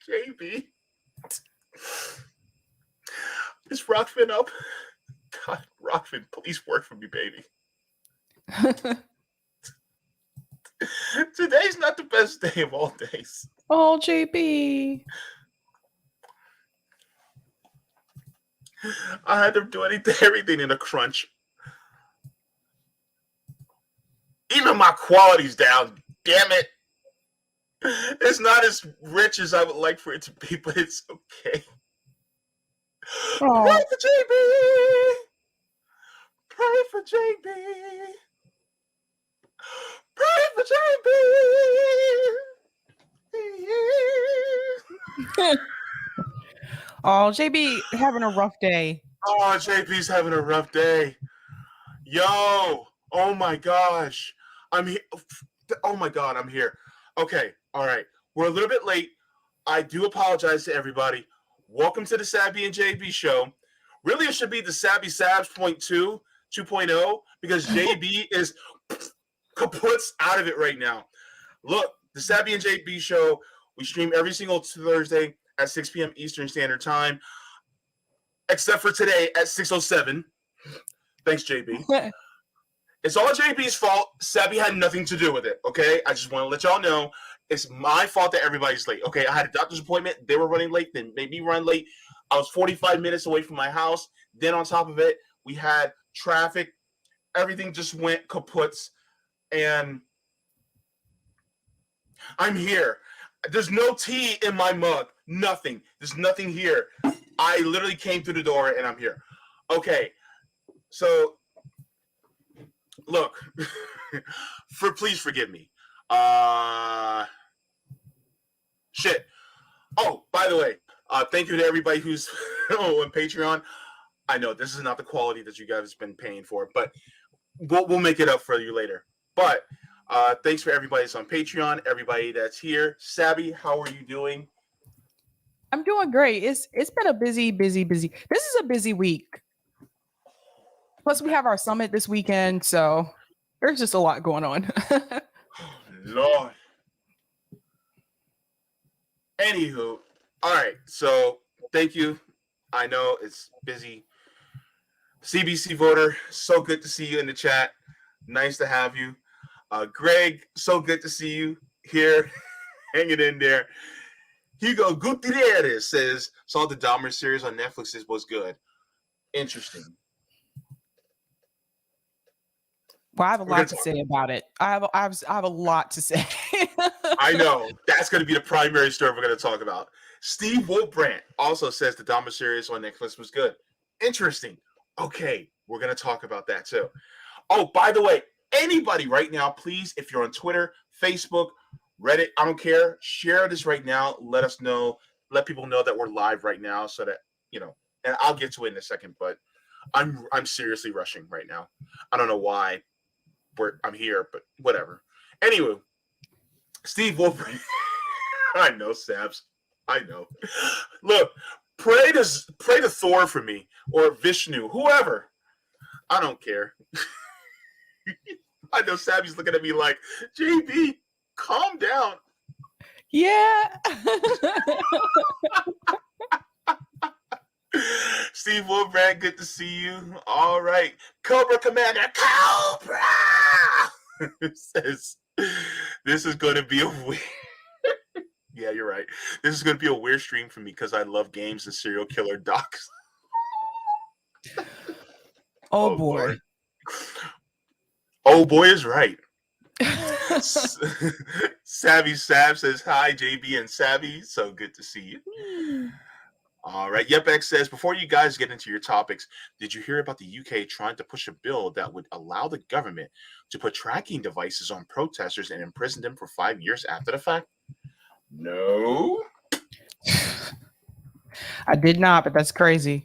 JB. Is Rockfin up? God, Rockfin, please work for me, baby. Today's not the best day of all days. Oh, JB. I had to do everything in a crunch. Even my quality's down. Damn it. It's not as rich as I would like for it to be, but it's okay. Oh. Pray for JB. Pray for JB. Pray for JB. Oh, JB having a rough day. Oh, JB's having a rough day. Yo, oh my gosh. I'm here. Oh my God, I'm here. Okay, all right. We're a little bit late. I do apologize to everybody. Welcome to the Sabby and JB show. Really, it should be the Sabby Sabs 2.0, because JB is kaputs out of it right now. Look, the Sabby and JB show, we stream every single Thursday at 6 p.m. Eastern Standard Time, except for today at 6:07. Thanks, JB. It's all JB's fault. Sabby had nothing to do with it, okay? I just want to let y'all know it's my fault that everybody's late, okay? I had a doctor's appointment. They were running late. Then made me run late. I was 45 minutes away from my house. Then on top of it, we had traffic. Everything just went kaputs. And I'm here. There's no tea in my mug. Nothing. There's nothing here. I literally came through the door and I'm here. Okay. So, look, please forgive me. Shit. Oh, by the way, thank you to everybody who's on Patreon. I know this is not the quality that you guys have been paying for, but we'll make it up for you later. But thanks for everybody that's on Patreon, everybody that's here. Sabby, how are you doing? I'm doing great. It's been a busy. This is a busy week. Plus, we have our summit this weekend, so there's just a lot going on. Lord. Anywho, all right. So thank you. I know it's busy. CBC voter, so good to see you in the chat. Nice to have you. Greg, so good to see you here, hanging in there. Hugo Gutierrez says, saw the Dahmer series on Netflix. This was good. Interesting. Well, I have a lot to say about it. I have a lot to say. I know. That's going to be the primary story we're going to talk about. Steve Wolfbrandt also says the Dahmer series on Netflix was good. Interesting. Okay, we're going to talk about that too. Oh, by the way, anybody right now, please, if you're on Twitter, Facebook, Reddit, I don't care, share this right now. Let us know. Let people know that we're live right now so that, you know, and I'll get to it in a second, but I'm seriously rushing right now. I don't know why I'm here, but whatever. Anyway, Steve Wolford. I know, Sabs. I know. Look, pray to Thor for me, or Vishnu, whoever. I don't care. I know Sabby's looking at me like, JB, calm down. Yeah. Steve Wolfbrand, good to see you. All right. Cobra Commander, Cobra says, this is going to be a weird... Yeah, you're right. This is going to be a weird stream for me because I love games and serial killer docs. Oh boy. Lord. Oh boy is right. Savvy Sav says, hi, JB and Savvy. So good to see you. All right. YepX says, before you guys get into your topics, did you hear about the UK trying to push a bill that would allow the government to put tracking devices on protesters and imprison them for 5 years after the fact? No. I did not, but that's crazy.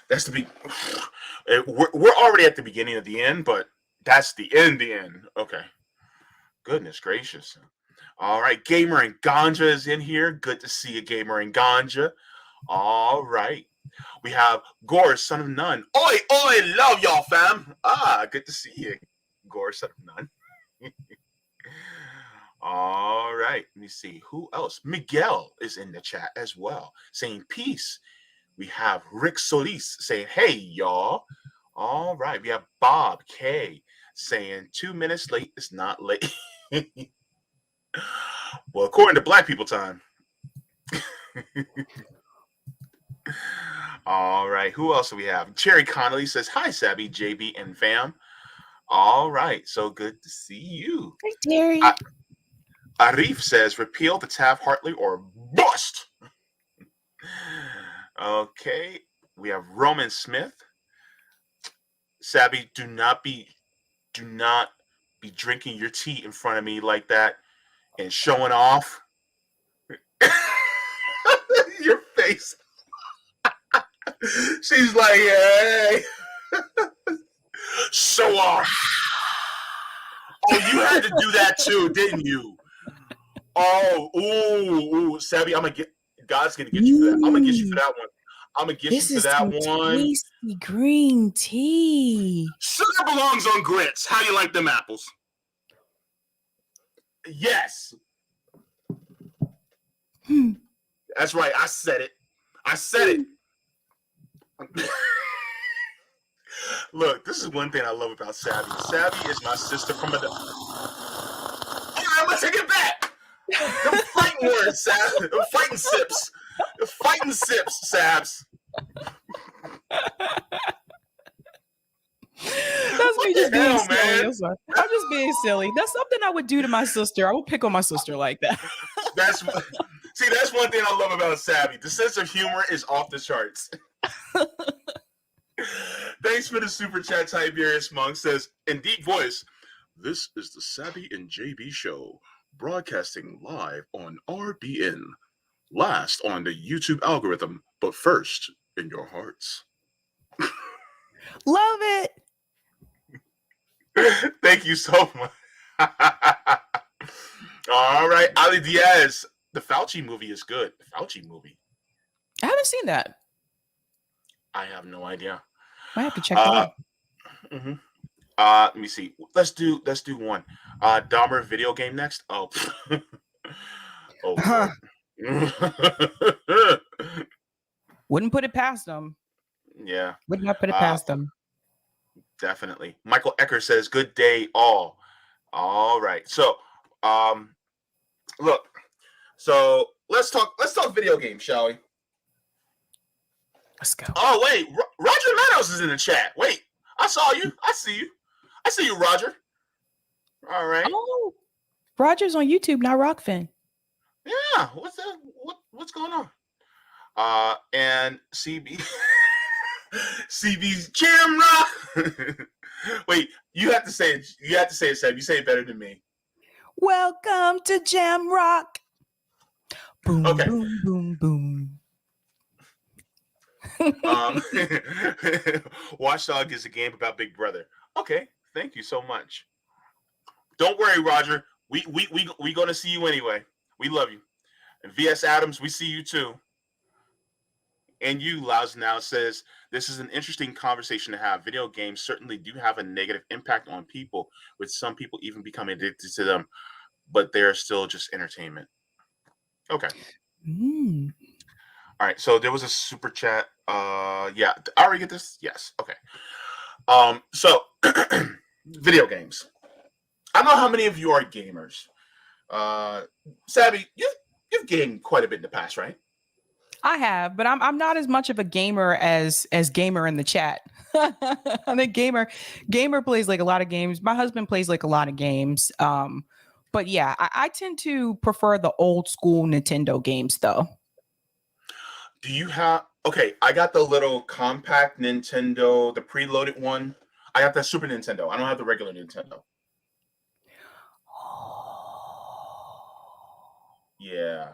That's the big... We're already at the beginning of the end, but that's the end. Okay. Goodness gracious. All right. Gamer and Ganja is in here. Good to see you, Gamer and Ganja. All right. We have Gore, son of none. Oi, love y'all, fam. Good to see you, Gore, son of none. All right. Let me see. Who else? Miguel is in the chat as well, saying peace. We have Rick Solis saying, hey, y'all. All right. We have Bob K saying 2 minutes late is not late. Well, according to Black people time. All right. Who else do we have? Cherry Connolly says, hi, Sabby, JB, and fam. All right. So good to see you. Hey, Terry. Arif says, repeal the Taft-Hartley or bust. Okay. We have Roman Smith. Sabby, do not be drinking your tea in front of me like that and showing off. Your face. She's like, hey. Show off. Oh, you had to do that too, didn't you? Oh, ooh, Sabby, God's gonna get you for that. I'm gonna get you for that one. I'm gonna get you for that one. Tasty green tea. Sugar belongs on grits. How you like them apples? Yes. That's right. I said it. Look, this is one thing I love about Savvy. Savvy is my sister from a. I'm gonna take it back. The fighting words, Sav. The fighting sips. The fighting sips, Sabs. That's me just being silly. I'm sorry. I'm just being silly. That's something I would do to my sister. I would pick on my sister like that. That's one thing I love about Savvy. The sense of humor is off the charts. Thanks for the super chat. Tiberius Monk says in deep voice, this is the Savvy and JB show, broadcasting live on RBN. Last on the YouTube algorithm, but first in your hearts. Love it. Thank you so much. All right, Ali Diaz. The Fauci movie is good. The Fauci movie. I haven't seen that. I have no idea. I have to check that out. Mm-hmm. Let me see. Let's do one. Dahmer video game next. Oh. Oh. Wouldn't put it past them. Yeah. Would not put it past them. Definitely. Michael Ecker says, good day all. All right. So, look. So let's talk video games, shall we? Let's go. Oh, wait. Roger Meadows is in the chat. Wait. I saw you. I see you. I see you, Roger. All right. Oh, Roger's on YouTube, not Rockfin. Yeah. What's that? What's going on? And CB's Jam Rock. Wait, you have to say it. You have to say it, Sam. You say it better than me. Welcome to Jam Rock. Boom, Okay. boom, boom, boom. Watchdog is a game about Big Brother. Okay, thank you so much. Don't worry, Roger. We gonna see you anyway. We love you. And VS Adams, we see you too. And you, Laos Now, says, this is an interesting conversation to have. Video games certainly do have a negative impact on people, with some people even becoming addicted to them, but they're still just entertainment. Okay. All right. So there was a super chat. Yeah. I already get this? Yes. Okay. So video games. I don't know how many of you are gamers. Savvy, you've gamed quite a bit in the past, right? I have, but I'm not as much of a gamer as gamer in the chat. I think gamer plays like a lot of games. My husband plays like a lot of games. But yeah, I tend to prefer the old school Nintendo games though. Do you have okay, I got the little compact Nintendo, the preloaded one. I got that Super Nintendo. I don't have the regular Nintendo. Yeah.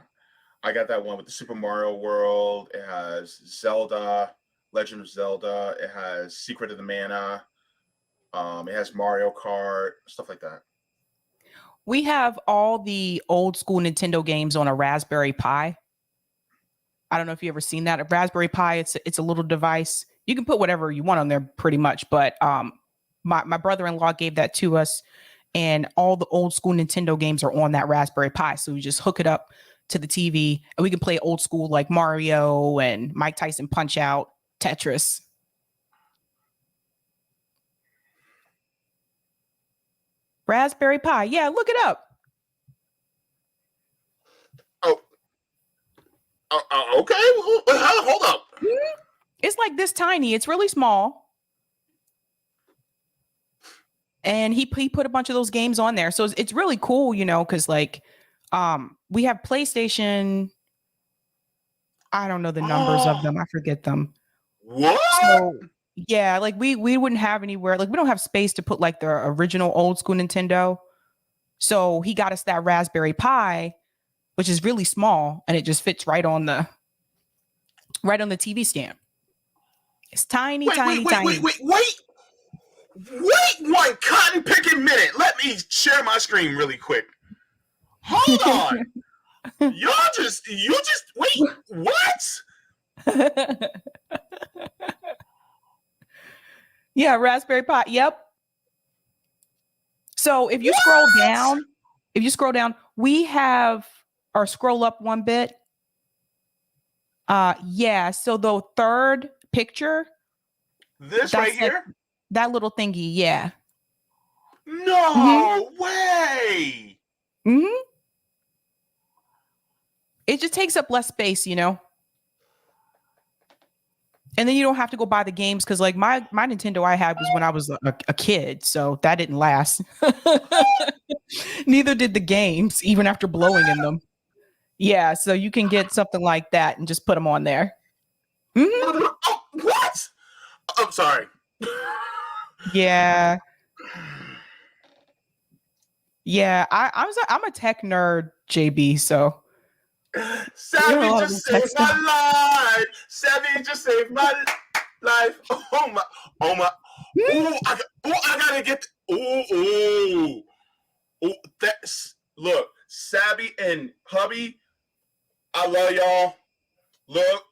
I got that one with the Super Mario World. It has Zelda, Legend of Zelda. It has Secret of the Mana. It has Mario Kart, stuff like that. We have all the old school Nintendo games on a Raspberry Pi. I don't know if you ever seen that. A Raspberry Pi, it's a little device. You can put whatever you want on there pretty much. But my brother-in-law gave that to us. and all the old school Nintendo games are on that Raspberry Pi. So we just hook it up to the TV and we can play old school like Mario and Mike Tyson Punch Out, Tetris. Raspberry Pi. Yeah, look it up. Okay. Hold up. It's like this tiny. It's really small. And he put a bunch of those games on there. So it's really cool, you know, because like we have PlayStation. I don't know the numbers of them. I forget them. What? So yeah, like we wouldn't have anywhere, like we don't have space to put like the original old school Nintendo. So he got us that Raspberry Pi, which is really small, and it just fits right on the TV stand. It's tiny, tiny. Wait one cotton picking minute. Let me share my screen really quick. Hold on. you just wait. What? Yeah, Raspberry Pi. Yep. So if you scroll down, we have, or scroll up one bit. Yeah. So the third picture. This right here? That little thingy. Yeah. No way. Mm-hmm. It just takes up less space, you know? And then you don't have to go buy the games because like my Nintendo I had was when I was a kid, so that didn't last. Neither did the games, even after blowing in them. Yeah, so you can get something like that and just put them on there. Mm-hmm. Oh, what? I'm sorry. Yeah. Yeah, I'm a tech nerd, JB, so Savvy just saved my life. Savvy just saved my life. Oh my. Ooh, I gotta get. Ooh. That's look. Savvy and hubby, I love y'all. Look,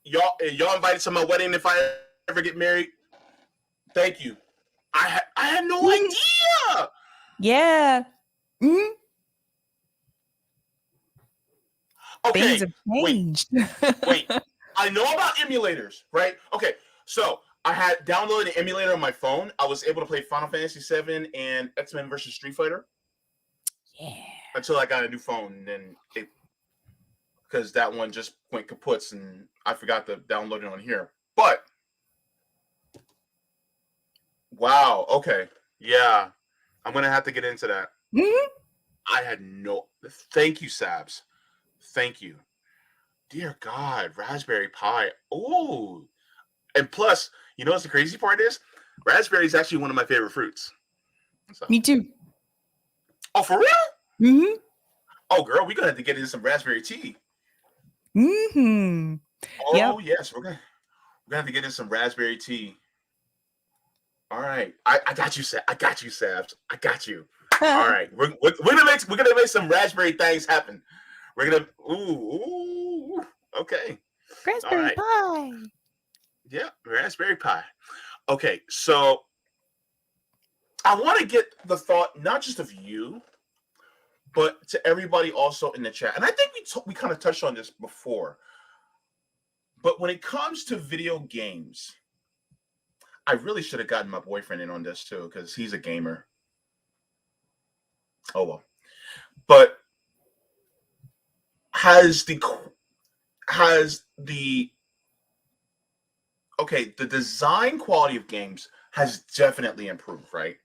y'all invited to my wedding if I ever get married. Thank you. I had no idea. Yeah. Mm-hmm. Okay, things have changed. Wait. I know about emulators, right? Okay, so I had downloaded an emulator on my phone. I was able to play Final Fantasy VII and X-Men versus Street Fighter. Yeah. Until I got a new phone, and then because that one just went kaputs, and I forgot to download it on here. But wow, okay, yeah, I'm gonna have to get into that. Mm-hmm. I had no. Thank you, Sabs. Thank you. Dear God, Raspberry Pi. Oh, and plus, you know what the crazy part is? Raspberry is actually one of my favorite fruits. So. Me too. Oh, for real? Mm-hmm. Oh, girl, we're gonna have to get into some raspberry tea. Mm-hmm. Oh, yes, we're gonna have to get in some raspberry tea. All right, I got you, I got you, Sabs. I got you. All right, we're gonna make some raspberry things happen. We're gonna ooh okay. Raspberry Pi. Yeah, Raspberry Pi. Okay, so I want to get the thought not just of you, but to everybody also in the chat. And I think we kind of touched on this before. But when it comes to video games, I really should have gotten my boyfriend in on this too, because he's a gamer. Oh well. But has the the design quality of games has definitely improved, right?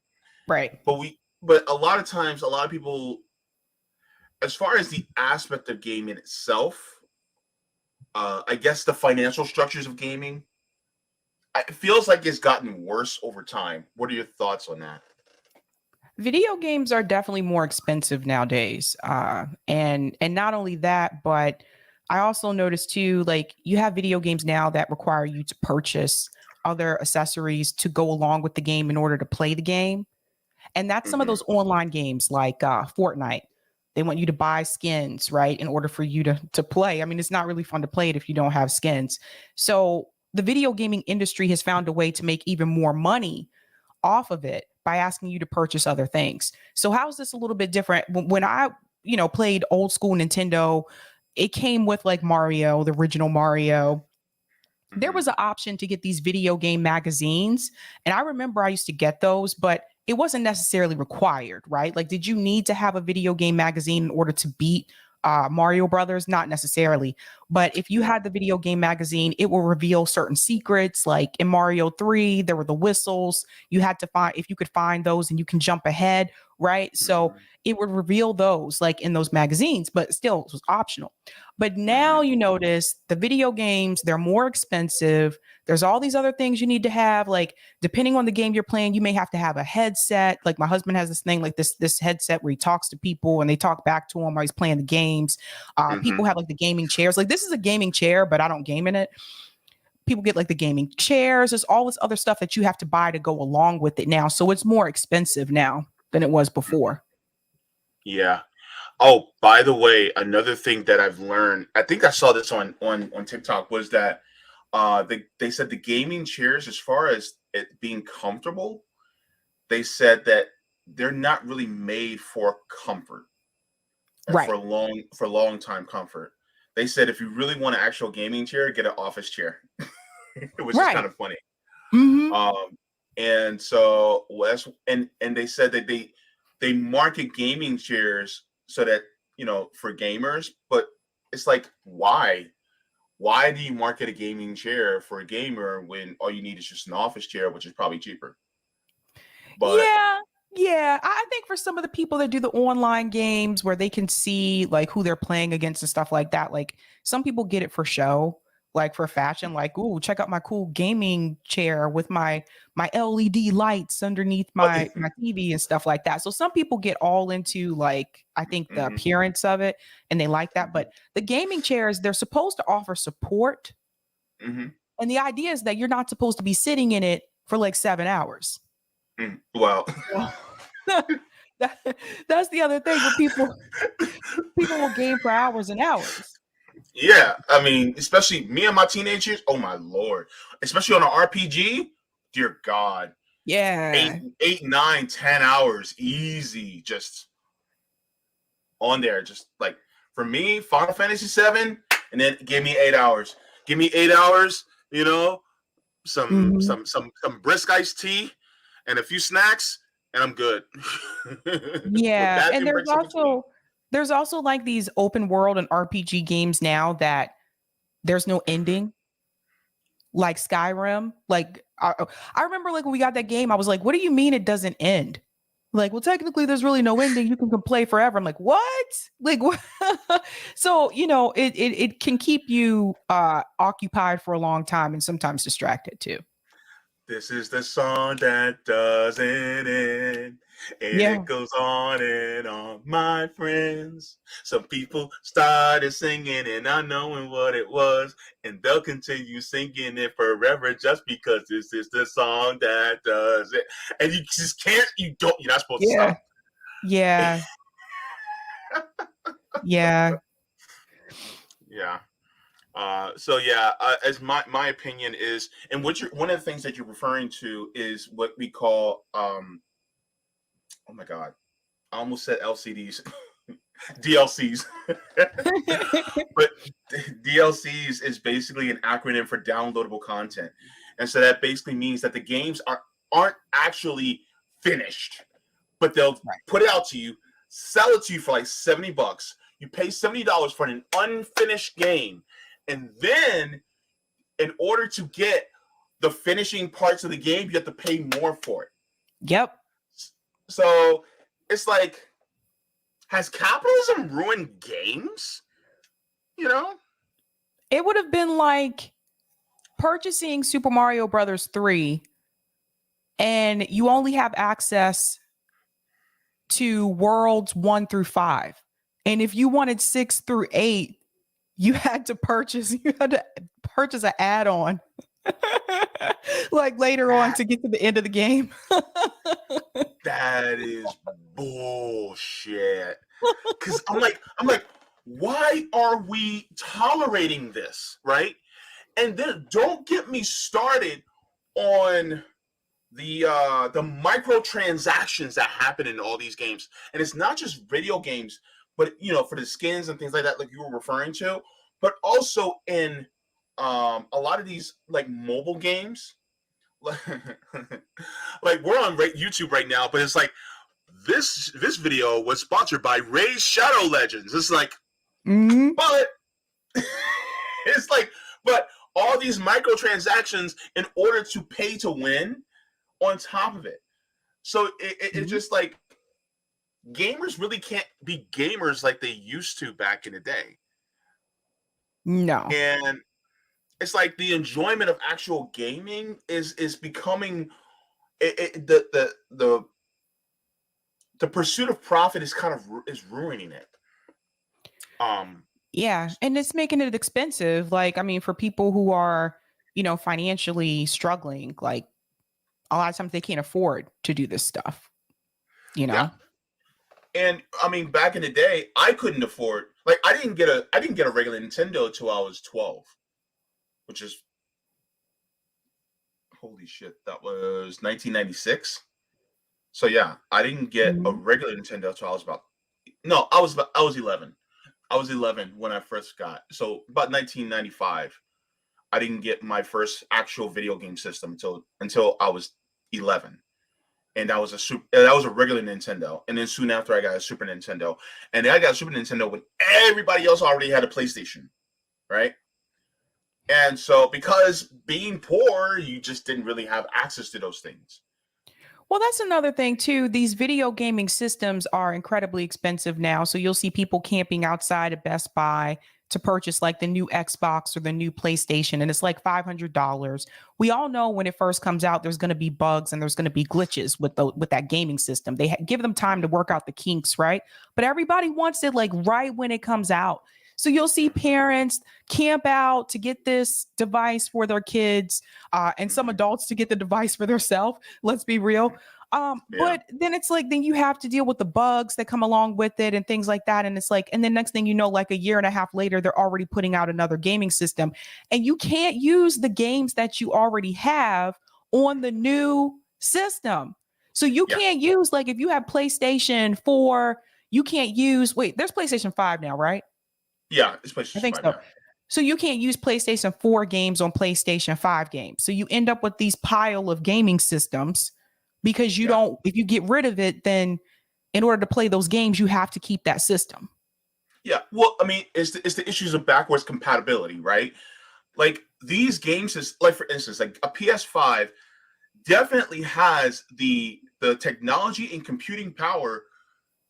Right. But a lot of times, a lot of people, as far as the aspect of gaming itself, I guess the financial structures of gaming, it feels like it's gotten worse over time. What are your thoughts on that? Video games are definitely more expensive nowadays. And not only that, but I also noticed too, like you have video games now that require you to purchase other accessories to go along with the game in order to play the game. And that's some of those online games like Fortnite. They want you to buy skins, right, in order for you to play. I mean, it's not really fun to play it if you don't have skins. So the video gaming industry has found a way to make even more money off of it by asking you to purchase other things. So how is this a little bit different? When I, played old school Nintendo, it came with like Mario, the original Mario. There Mm-hmm. was an option to get these video game magazines. And I remember I used to get those, but it wasn't necessarily required, right? Like, did you need to have a video game magazine in order to beat Mario Brothers? Not necessarily. But if you No. had the video game magazine, it will reveal certain secrets. Like in Mario 3, there were the whistles. You had to find, if you could find those and you can jump ahead, right? So Mm-hmm. it would reveal those like in those magazines, but still it was optional. But now Mm-hmm. you notice the video games, they're more expensive. There's all these other things you need to have. Like, depending on the game you're playing, you may have to have a headset. Like my husband has this thing, like this headset where he talks to people and they talk back to him while he's playing the games. Mm-hmm. People have like the gaming chairs. Like, this is a gaming chair, but I don't game in it. People get like the gaming chairs. There's all this other stuff that you have to buy to go along with it now. So it's more expensive now than it was before. Yeah. Oh, by the way, another thing that I've learned, I think I saw this on TikTok, was that they said the gaming chairs, as far as it being comfortable, they said that they're not really made for comfort or Right. for long time comfort. They said if you really want an actual gaming chair, get an office chair, which is kind Right. of funny. Mm-hmm. And so and they said that they market gaming chairs so that, for gamers, but it's like, why do you market a gaming chair for a gamer when all you need is just an office chair, which is probably cheaper? But Yeah. Yeah. I think for some of the people that do the online games where they can see like who they're playing against and stuff like that, like some people get it for show, like for fashion, like, ooh, check out my cool gaming chair with my LED lights underneath my TV and stuff like that. So some people get all into like, I think the Mhm, appearance of it and they like that. mhm, But the gaming chairs, they're supposed to offer support. mhm. And the idea is that you're not supposed to be sitting in it for like 7 hours. Well, Well, that, that's the other thing where people will game for hours and hours. yeah, I mean, especially me and my teenage years. Oh my lord, especially on an RPG. Dear God, eight, Yeah. 9, 10 hours, easy, just on there. Just like for me, Final Fantasy 7, and then give me 8 hours. Give me 8 hours. Mhm. Some brisk iced tea and a few snacks, and I'm good. With Yeah, and bathroom breaks in between. there's also like these open world and RPG games now that there's no Mhm. ending, like Skyrim. Like I remember like when we got that game, I was like, "What do you mean it doesn't end?" Like, well, technically, there's really no ending. You can play forever. I'm like, what? Like, what? So it can keep you occupied for a long time and sometimes distracted too. This is the song that doesn't end, and Yeah. it goes on and on, my friends. Some people started singing and not knowing what it was, and they'll continue singing it forever just because this is the song that does it. And you just can't, you're not supposed to Yeah. stop. Yeah. Yeah. Yeah. So yeah, as my opinion is, and one of the things that you're referring to is what we call oh my god, I almost said LCDs, DLCs, but DLCs is basically an acronym for downloadable content, and so that basically means that the games aren't actually finished, but they'll Right. put it out to you, sell it to you for like $70. You pay $70 for an unfinished game, and then in order to get the finishing parts of the game, you have to pay more for it. Yep. So it's like, has capitalism ruined games? You know? It would have been like purchasing Super Mario Brothers 3 and you only have access to worlds 1 through 5. And if you wanted 6 through 8, you had to purchase an add-on like later on That to get to the end of the game. that is bullshit. Cause I'm like, why are we tolerating this? Right? And then don't get me started on the microtransactions that happen in all these games, and it's not just video games, but for the skins and things like that, like you were referring to, but also in a lot of these like mobile games. Like we're on YouTube right now, but it's like this video was sponsored by Ray's Shadow Legends. It's like, but it's like, but all these microtransactions in order to pay to win on top of it. So it's just like gamers really can't be gamers like they used to back in the day. No. And it's like the enjoyment of actual gaming is becoming the pursuit of profit is kind of is ruining it. Yeah, and it's making it expensive. Like, I mean, for people who are, financially struggling, like a lot of times they can't afford to do this stuff, you know? Yeah. And I mean, back in the day, I couldn't afford, like I didn't get a regular Nintendo till I was 12, which is holy shit, that was 1996. So yeah, I didn't get a Mhm. regular Nintendo till I was I was 11. I was 11 when I first got. So about 1995, I didn't get my first actual video game system until I was 11. And that was a regular Nintendo. And then soon after I got a Super Nintendo. And then I got a Super Nintendo when everybody else already had a PlayStation, right? And so because being poor, you just didn't really have access to those things. Well, that's another thing too. These video gaming systems are incredibly expensive now. So you'll see people camping outside of Best Buy to purchase like the new Xbox or the new PlayStation, and it's like $500. We all know when it first comes out, there's going to be bugs and there's going to be glitches with that gaming system. They give them time to work out the kinks, right? But everybody wants it like right when it comes out. So you'll see parents camp out to get this device for their kids, and some adults to get the device for themselves. Let's be real. Yeah. But then it's like, then you have to deal with the bugs that come along with it and things like that. And it's like, and then next thing you know, like a year and a half later, they're already putting out another gaming system. And you can't use the games that you already have on the new system. So you Yeah. can't use, like, if you have PlayStation 4, you can't use, wait, there's PlayStation 5 now, right? Yeah. It's I PlayStation think 5 so. now. So you can't use PlayStation 4 games on PlayStation 5 games. So you end up with these pile of gaming systems because you Yeah. don't, if you get rid of it, then in order to play those games, you have to keep that system. Yeah. Well, I mean, it's the issues of backwards compatibility, right? Like these games is like, for instance, like a PS5 definitely has the technology and computing power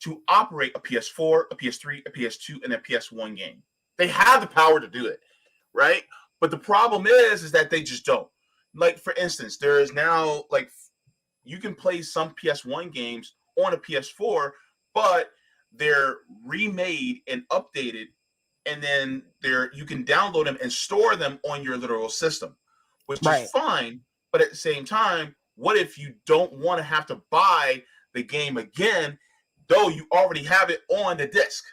to operate a PS4, a PS3, a PS2, and a PS1 game. They have the power to do it, right? But the problem is that they just don't. Like for instance, there is now like you can play some PS1 games on a PS4, but they're remade and updated, and then you can download them and store them on your literal system, which is Right. fine. But at the same time, what if you don't want to have to buy the game again, though you already have it on the disc,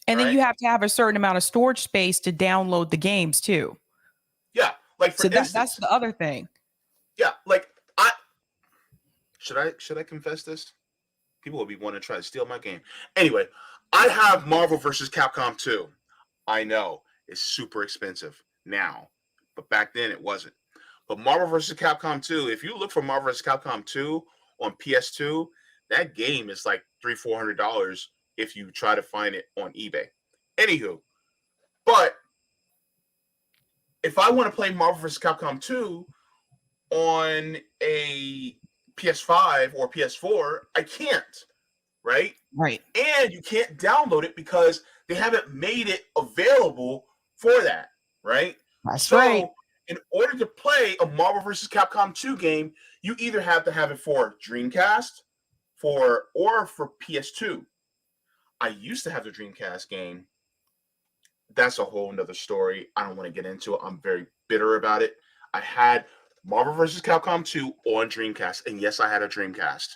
And then right? you have to have a certain amount of storage space to download the games too. Yeah, like for So that's instance, the other thing. yeah, like I should I confess this? People will be wanting to try to steal my game. Anyway, I have Marvel versus Capcom 2. I know it's super expensive now, but back then it wasn't. But Marvel vs. Capcom 2, if you look for Marvel vs. Capcom 2 on PS2, that game is like $300-400 if you try to find it on eBay. Anywho, but if I want to play Marvel vs. Capcom 2 on a PS5 or PS4, I can't, right? Right. And you can't download it because they haven't made it available for that, right? That's right. So, in order to play a Marvel vs. Capcom 2 game, you either have to have it for Dreamcast or for PS2. I used to have the Dreamcast game. That's a whole nother story. I don't want to get into it. I'm very bitter about it. I had Marvel vs. Capcom 2 on Dreamcast, and yes, I had a Dreamcast.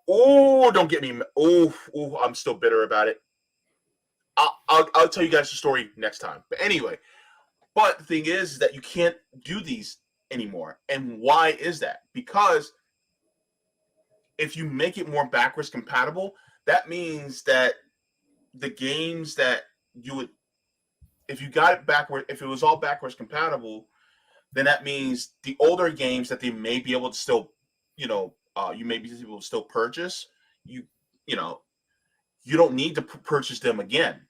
Oh, don't get me. Oh, I'm still bitter about it. I'll tell you guys the story next time. But anyway, but the thing is that you can't do these anymore. And why is that? Because if you make it more backwards compatible, that means that the games that you would, if you got it backward, if it was all backwards compatible, then that means the older games that they may be able to still, you may be able to still purchase. You, you know, you don't need to purchase them again,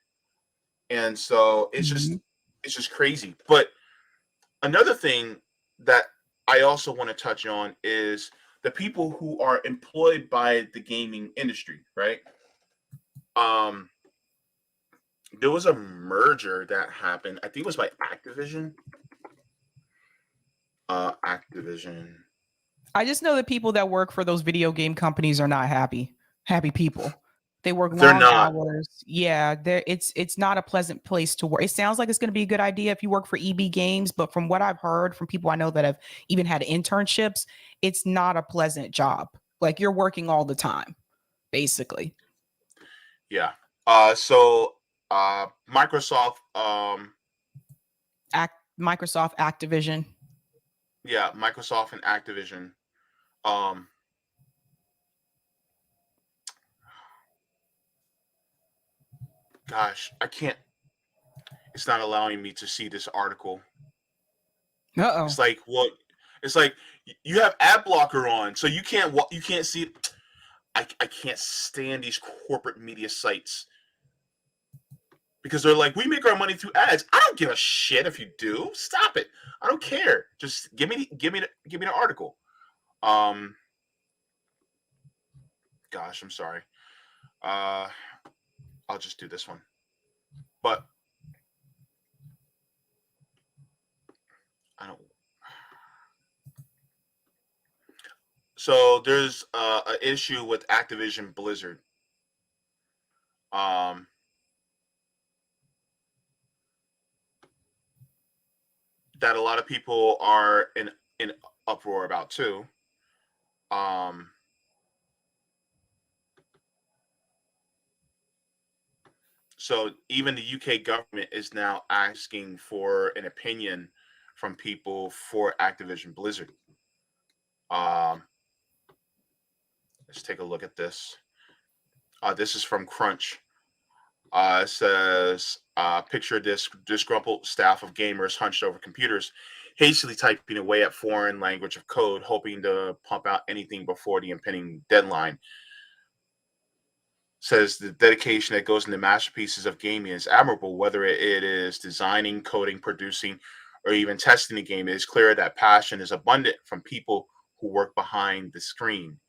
and so Mhm. it's just crazy. But another thing that I also want to touch on is the people who are employed by the gaming industry, right? Um, there was a merger that happened. I think it was by Activision. Activision. I just know that people that work for those video game companies are not happy people. They work They're long not. hours. Yeah, it's not a pleasant place to work. It sounds like it's going to be a good idea if you work for EB Games, but from what I've heard from people I know that have even had internships, it's not a pleasant job. Like you're working all the time, basically. Yeah. So Microsoft, Microsoft, Activision. yeah, Microsoft and Activision. Um, gosh, I can't. It's not allowing me to see this article. Uh-oh. It's like what? It's like you have ad blocker on, so you can't see it. I can't stand these corporate media sites because they're like, we make our money through ads. I don't give a shit if you do. Stop it. I don't care. Just give me the article. Um, gosh, I'm sorry. Uh, I'll just do this one. But I don't. So there's an issue with Activision Blizzard. Um, that a lot of people are in uproar about too. Um, so even the UK government is now asking for an opinion from people for Activision Blizzard. Um, let's take a look at this. This is from Crunch. It says, picture this disgruntled staff of gamers hunched over computers, hastily typing away at foreign language of code, hoping to pump out anything before the impending deadline. Says the dedication that goes into masterpieces of gaming is admirable, whether it is designing, coding, producing, or even testing the game. It is clear that passion is abundant from people who work behind the screen.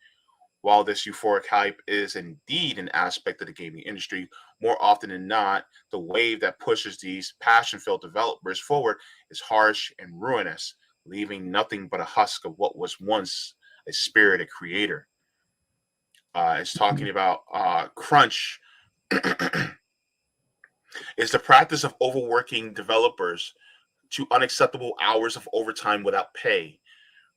While this euphoric hype is indeed an aspect of the gaming industry, more often than not, the wave that pushes these passion filled developers forward is harsh and ruinous, leaving nothing but a husk of what was once a spirited creator. It's talking about crunch is the practice of overworking developers to unacceptable hours of overtime without pay.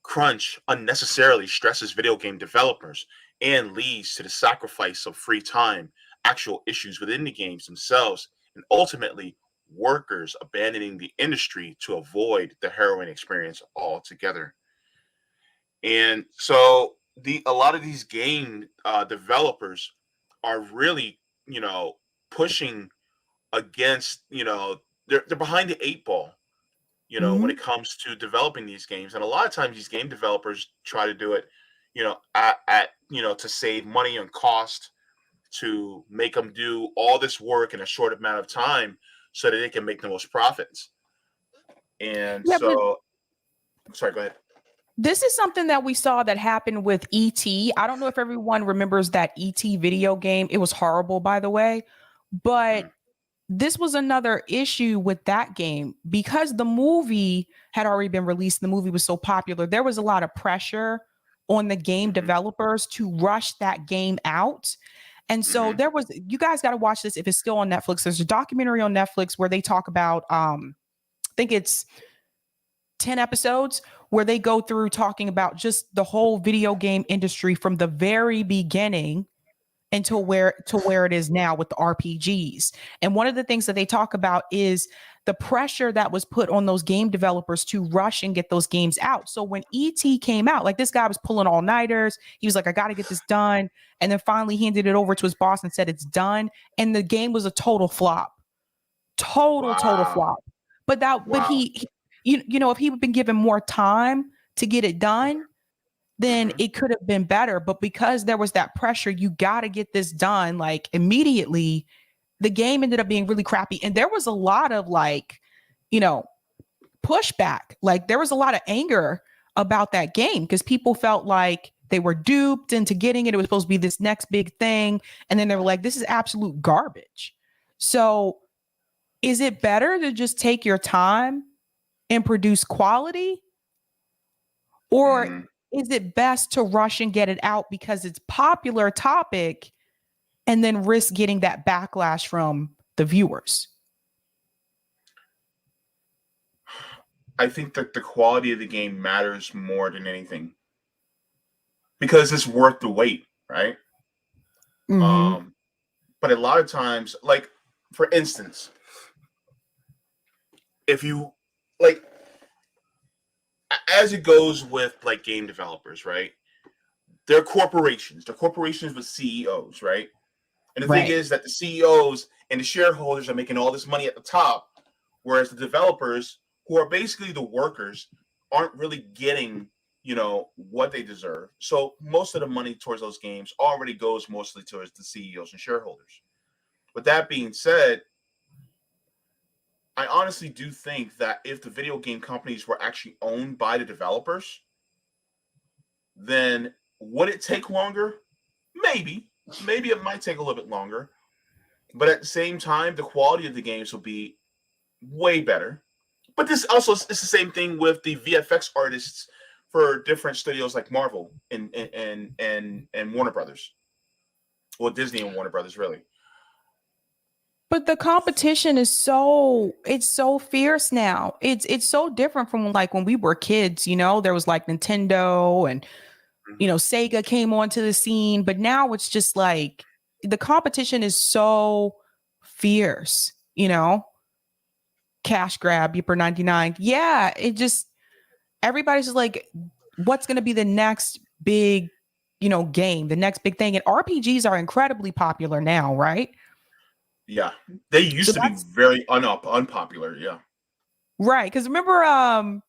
Crunch unnecessarily stresses video game developers and leads to the sacrifice of free time, actual issues within the games themselves, and ultimately workers abandoning the industry to avoid the harrowing experience altogether. And so the a lot of these game developers are really, pushing against, they're behind the eight ball, when it Mhm. comes to developing these games. And a lot of times these game developers try to do it, at to save money and cost, to make them do all this work in a short amount of time so that they can make the most profits. And Yeah, but so, sorry, go ahead. this is something that we saw that happened with ET. I don't know if everyone remembers that ET video game. It was horrible, by the way, but Mhm, this was another issue with that game because the movie had already been released. The movie was so popular. There was a lot of pressure on the game mhm, developers to rush that game out. And so mhm, you guys got to watch this if it's still on Netflix. There's a documentary on Netflix where they talk about, I think it's 10 episodes where they go through talking about just the whole video game industry from the very beginning and to where it is now with the RPGs. And one of the things that they talk about is the pressure that was put on those game developers to rush and get those games out. So when ET came out, like this guy was pulling all-nighters. He was like, I got to get this done. And then finally handed it over to his boss and said it's done. And the game was a total flop. Total Wow. flop. But Wow. if he had been given more time to get it done, then Mhm. it could have been better. But because there was that pressure, you got to get this done like immediately. The game ended up being really crappy. And there was a lot of like, you know, pushback. Like there was a lot of anger about that game because people felt like they were duped into getting it. It was supposed to be this next big thing. And then they were like, this is absolute garbage. So is it better to just take your time and produce quality? Or Mm. is it best to rush and get it out because it's popular topic and then risk getting that backlash from the viewers? I think that the quality of the game matters more than anything because it's worth the wait, right? Mm-hmm. Um, but a lot of times, like for instance, if you like, as it goes with like game developers, right? They're corporations. They're corporations with CEOs, right? And the thing Right. is that the CEOs and the shareholders are making all this money at the top, whereas the developers, who are basically the workers, aren't really getting, what they deserve. So most of the money towards those games already goes mostly towards the CEOs and shareholders. With that being said, I honestly do think that if the video game companies were actually owned by the developers, then would it take longer? Maybe. Maybe it might take a little bit longer. But at the same time, the quality of the games will be way better. But this also is the same thing with the VFX artists for different studios like Marvel and Warner Brothers. Well, Disney and Warner Brothers, really. But the competition is so fierce now. It's so different from like when we were kids, there was like Nintendo and Mm-hmm. Sega came onto the scene, but now it's just like the competition is so fierce, cash grab, you per 99. Yeah, it just everybody's just like, what's going to be the next big, game, the next big thing? And RPGs are incredibly popular now, right? Yeah, they So used to be that's very unpopular. Yeah, right. Because remember,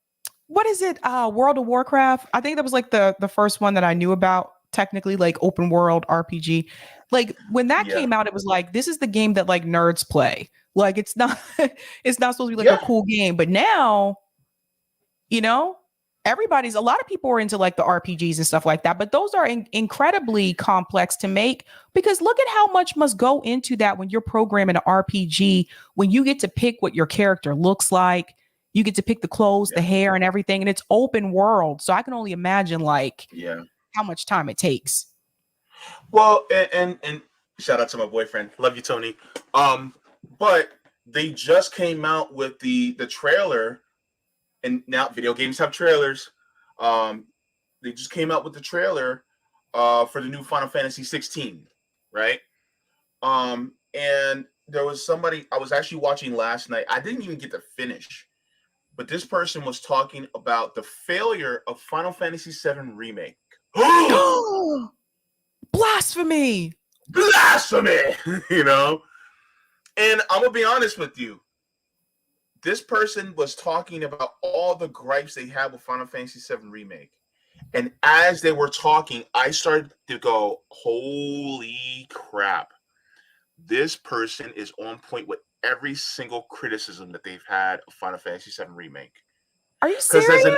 what is it? World of Warcraft. I think that was like the first one that I knew about. Technically, like open world RPG. Like when that yeah, came out, it was like this is the game that like nerds play. Like it's not, it's not supposed to be like a yeah, cool game. But now, you know, a lot of people are into like the RPGs and stuff like that. But those are incredibly complex to make because look at how much must go into that when you're programming an RPG. When you get to pick what your character looks like, you get to pick the clothes, the yeah, hair, and everything, and it's open world. So I can only imagine like yeah. how much time it takes. Well, and shout out to my boyfriend. Love you, Tony. Um, but they just came out with the trailer, and now video games have trailers. Um, they just came out with the trailer for the new Final Fantasy 16, right? And there was somebody I was actually watching last night. I didn't even get to finish, but this person was talking about the failure of Final Fantasy 7 remake. Blasphemy. Blasphemy, you know. And I'm gonna be honest with you. This person was talking about all the gripes they had with Final Fantasy 7 remake. And as they were talking, I started to go, holy crap. This person is on point with every single criticism that they've had of Final Fantasy 7 remake. Are you Because serious?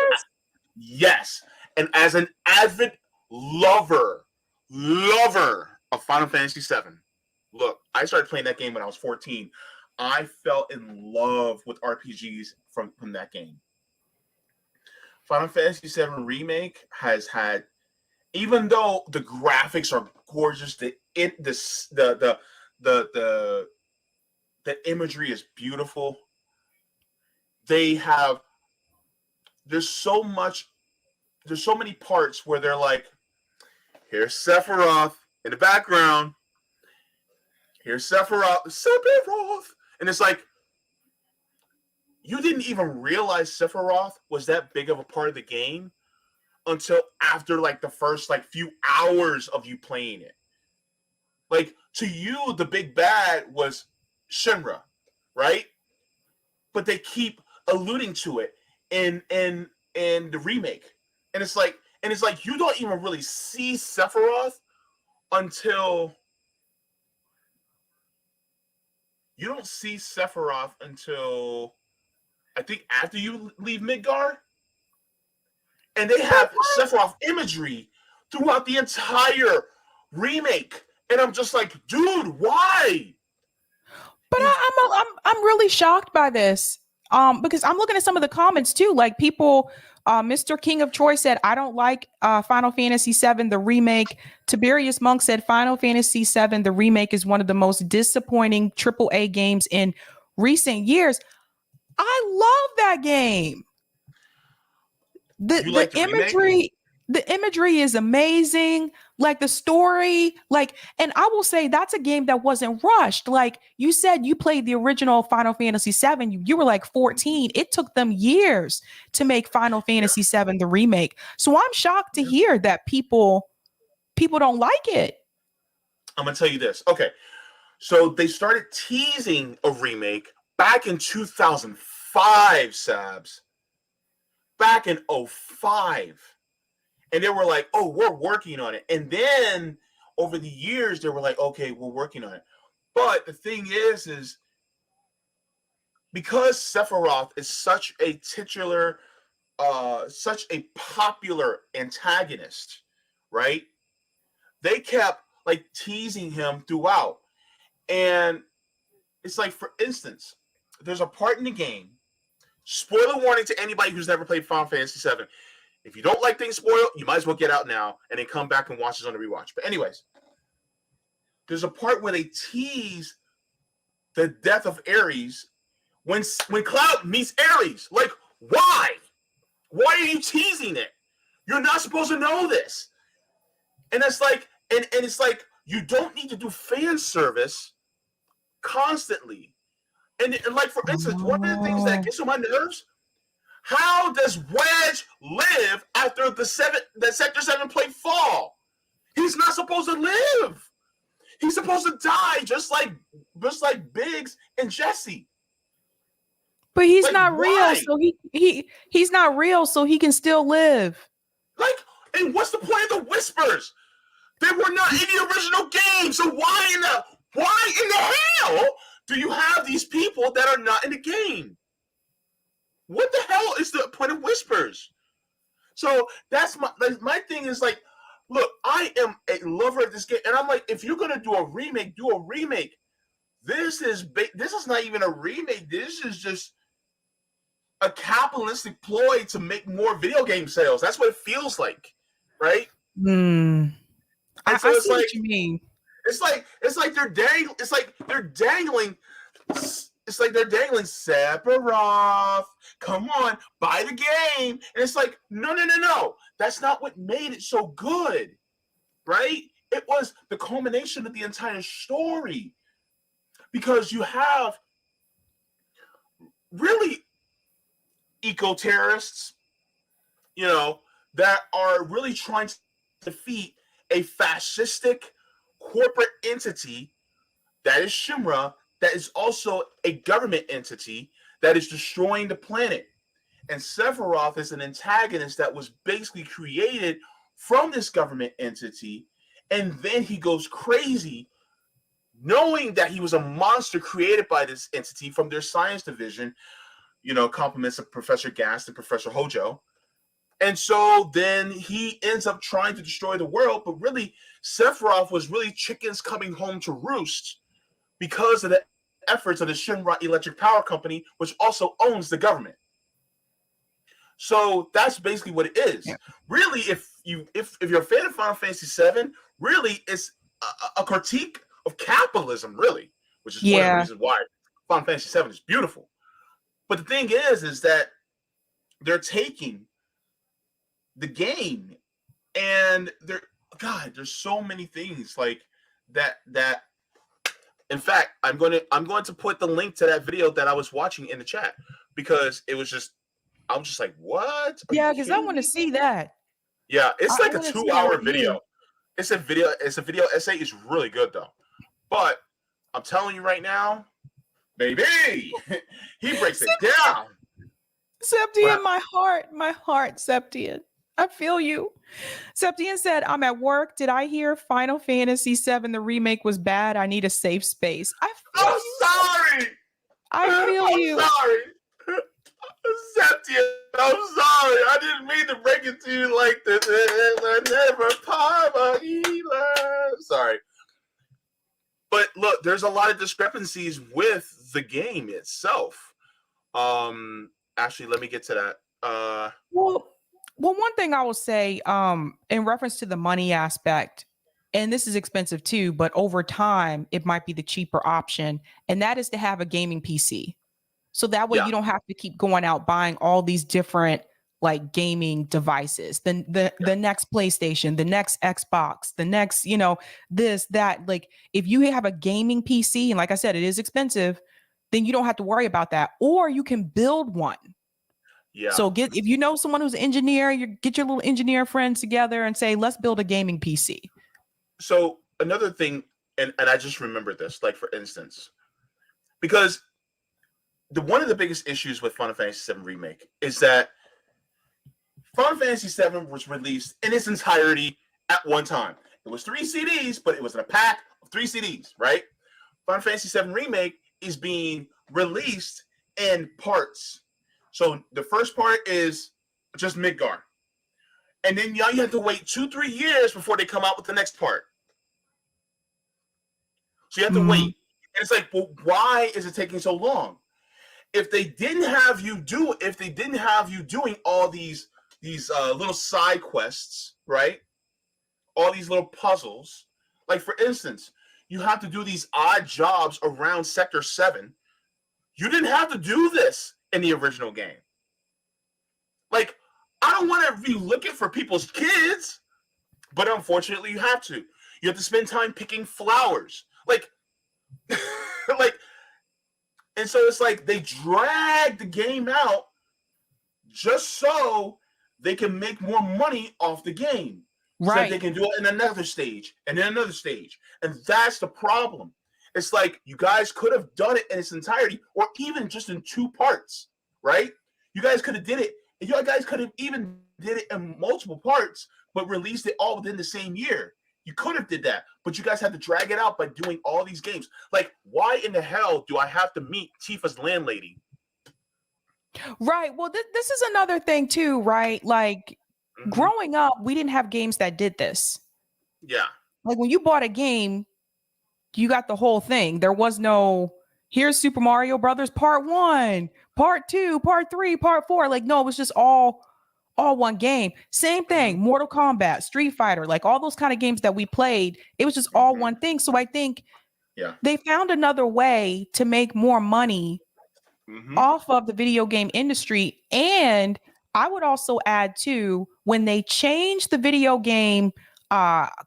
yes, and as an avid lover of Final Fantasy 7, look, I started playing that game when I was 14. I fell in love with RPGs from that game. Final Fantasy 7 remake has had, even though the graphics are gorgeous, the the imagery is beautiful. They have there's so much there's so many parts where they're like, here's Sephiroth in the background. Here's Sephiroth, and it's like you didn't even realize Sephiroth was that big of a part of the game until after like the first like few hours of you playing it. Like to you, the big bad was Shinra, right? But they keep alluding to it in the remake, and it's like you don't even really see Sephiroth until you don't see Sephiroth until I think after you leave Midgar, and they have Sephiroth imagery throughout the entire remake, and I'm just like, dude, why? But I'm really shocked by this. Because I'm looking at some of the comments too. Like people, Mr. King of Troy said, I don't like Final Fantasy VII, the remake. Tiberius Monk said Final Fantasy VII, the remake is one of the most disappointing AAA games in recent years. I love that game. The You the like the remake? imagery is amazing, like the story, like, and I will say that's a game that wasn't rushed. Like you said, you played the original Final Fantasy VII, you were like 14. It took them years to make Final Fantasy VII, the remake. So I'm shocked to Yeah. hear that people don't like it. I'm gonna tell you this. Okay, so they started teasing a remake back in 2005, Sabs. Back in '05. And they were like, oh, we're working on it. And then over the years, they were like, okay, we're working on it. But the thing is because Sephiroth is such a titular, such a popular antagonist, right? They kept like teasing him throughout. And it's like, for instance, there's a part in the game. Spoiler warning to anybody who's never played Final Fantasy VII. If you don't like things spoiled, you might as well get out now and then come back and watch this on the rewatch. But anyways, there's a part where they tease the death of Ares when Cloud meets Ares. Like, why? Why are you teasing it? You're not supposed to know this. And it's like, and it's like you don't need to do fan service constantly. And like, for instance, one of the things that gets on my nerves. How does Wedge live after the Sector 7 plate fall? He's not supposed to live. He's supposed to die just like Biggs and Jesse. But he's Like, not real, why? so he's not real, so he can still live. Like, and what's the point of the whispers? They were not in the original game, so why in the hell do you have these people that are not in the game? What the hell is the point of whispers? So that's my thing is like, look, I am a lover of this game, and I'm like, if you're gonna do a remake, do a remake. This is not even a remake. This is just a capitalistic ploy to make more video game sales. That's what it feels like, right? And so I it's see like what you mean. it's like they're dangling. It's like they're dangling Sephiroth. Come on, buy the game. And it's like, no. That's not what made it so good, right? It was the culmination of the entire story. Because you have really eco-terrorists, that are really trying to defeat a fascistic corporate entity that is Shimra, that is also a government entity that is destroying the planet. And Sephiroth is an antagonist that was basically created from this government entity. And then he goes crazy knowing that he was a monster created by this entity from their science division, compliments of Professor Gast and Professor Hojo. And so then he ends up trying to destroy the world, but really Sephiroth was really chickens coming home to roost because of the efforts of the Shinra Electric Power Company, which also owns the government. So that's basically what it is. Yeah. Really, if you're a fan of Final Fantasy VII, really it's a critique of capitalism, really, which is one of the reasons why Final Fantasy VII is beautiful. But the thing is that they're taking the game and there's so many things like that In fact, I'm going to put the link to that video that I was watching in the chat because it was just I'm just like, what? Are you Yeah, because I kidding want to me? see that. Yeah, it's I like a want to see 2 hour that video. review. It's a video. It's a video essay. It's really good though. But I'm telling you right now, baby, he breaks it down. Septian, Well, my heart, Septian. I feel you. Septian said, I'm at work. Did I hear Final Fantasy VII, the remake was bad? I need a safe space. I feel I'm you. sorry. I feel I'm you. sorry. Septia, I'm sorry. I didn't mean to break it to you like this. Never sorry. But look, there's a lot of discrepancies with the game itself. Actually, let me get to that. Well, one thing I will say, in reference to the money aspect, and this is expensive too, but over time, it might be the cheaper option, and that is to have a gaming PC. So that way Yeah, you don't have to keep going out buying all these different like gaming devices. Then the next PlayStation, the next Xbox, the next, this, that. Like if you have a gaming PC, and like I said, it is expensive, then you don't have to worry about that. Or you can build one. yeah. So if you know someone who's an engineer, you get your little engineer friends together and say, let's build a gaming PC. So another thing, and I just remembered this, like for instance, because one of the biggest issues with Final Fantasy VII Remake is that Final Fantasy VII was released in its entirety at one time. It was 3 CDs, but it was in a pack of 3 CDs, right? Final Fantasy VII Remake is being released in parts. So the first part is just Midgar. And then you have to wait 2-3 years before they come out with the next part. So you have to wait. And it's like, well, why is it taking so long? If they didn't have you doing all these little side quests, right? All these little puzzles. Like for instance, you have to do these odd jobs around Sector 7. You didn't have to do this in the original game. Like, I don't want to be looking for people's kids, but unfortunately you have to. You have to spend time picking flowers. Like, like, and so it's like they drag the game out just so they can make more money off the game. So that they Right. can do it in another stage and then another stage. And that's the problem. It's like you guys could have done it in its entirety or even just in 2 parts, right? You guys could have did it. And you guys could have even did it in multiple parts, but released it all within the same year. You could have did that, but you guys had to drag it out by doing all these games. Like, why in the hell do I have to meet Tifa's landlady? Right. Well, this is another thing too, right? Like growing up, we didn't have games that did this. Yeah. Like when you bought a game, you got the whole thing. There was no, here's Super Mario Brothers Part 1, Part 2, Part 3, Part 4. Like, no, it was just all one game. Same thing, Mortal Kombat, Street Fighter, like all those kind of games that we played, it was just all one thing. So I think they found another way to make more money off of the video game industry. And I would also add too, when they changed the video game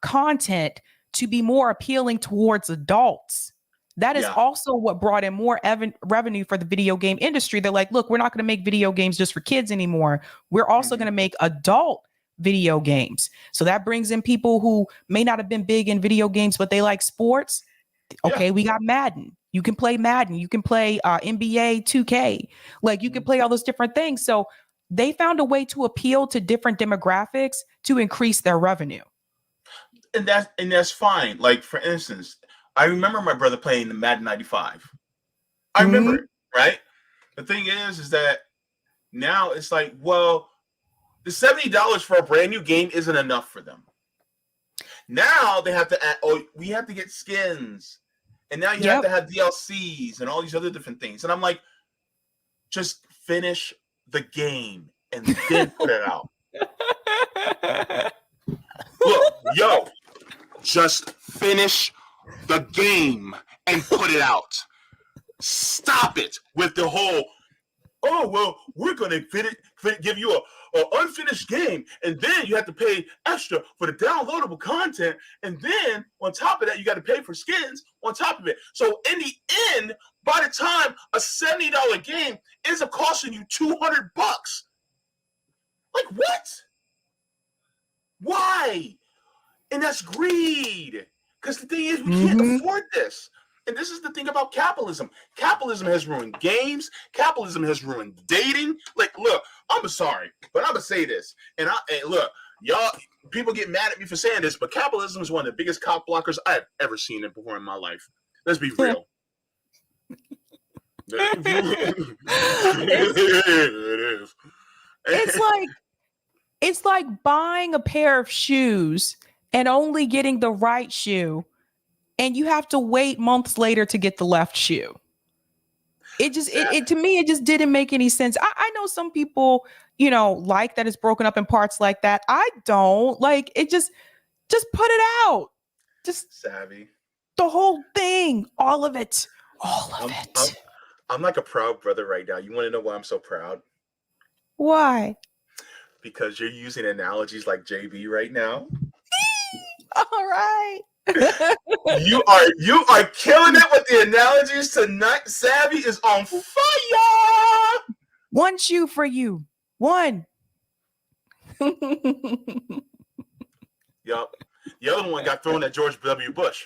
content to be more appealing towards adults, that is also what brought in more revenue for the video game industry. They're like, look, we're not going to make video games just for kids anymore. We're also going to make adult video games. So that brings in people who may not have been big in video games, but they like sports. Okay, we got Madden. You can play Madden. You can play NBA 2K. Like you can play all those different things. So they found a way to appeal to different demographics to increase their revenue. And that's fine. Like for instance, I remember my brother playing the Madden 95. I remember it, right? The thing is that now it's like, well, the $70 for a brand new game isn't enough for them. Now they have to add, we have to get skins. And now you have to have DLCs and all these other different things. And I'm like, just finish the game and then put it out. Look, just finish the game and put it out. Stop it with the whole, oh, well, we're going to give you unfinished game, and then you have to pay extra for the downloadable content, and then on top of that, you got to pay for skins on top of it. So in the end, by the time a $70 game ends up costing you $200, like what? Why? And that's greed. Because the thing is, we can't afford this. And this is the thing about capitalism. Capitalism has ruined games. Capitalism has ruined dating. Like, look, I'm sorry, but I'm gonna say this. And look, y'all, people get mad at me for saying this, but capitalism is one of the biggest cock blockers I've ever seen it before in my life. Let's be real. It is. It's like buying a pair of shoes and only getting the right shoe, and you have to wait months later to get the left shoe. It to me, it just didn't make any sense. I know some people, like that it's broken up in parts like that. I don't like it. Just put it out. Just savvy. The whole thing, all of it. I'm like a proud brother right now. You want to know why I'm so proud? Why? Because you're using analogies like JB right now. All right. You are killing it with the analogies tonight. Savvy is on fire. One shoe for you. One. Yup. The other one got thrown at George W. Bush.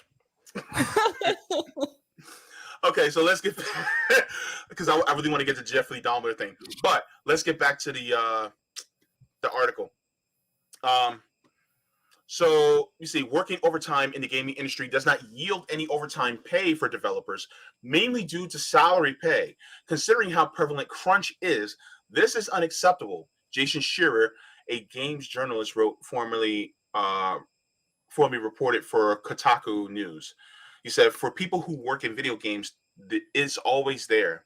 Okay, so let's get because I really want to get to Jeffrey Dahmer thing, but let's get back to the article. So you see, working overtime in the gaming industry does not yield any overtime pay for developers, mainly due to salary pay. Considering how prevalent crunch is, this is unacceptable. Jason Shearer, a games journalist, formerly reported for Kotaku News. He said, for people who work in video games, it's always there.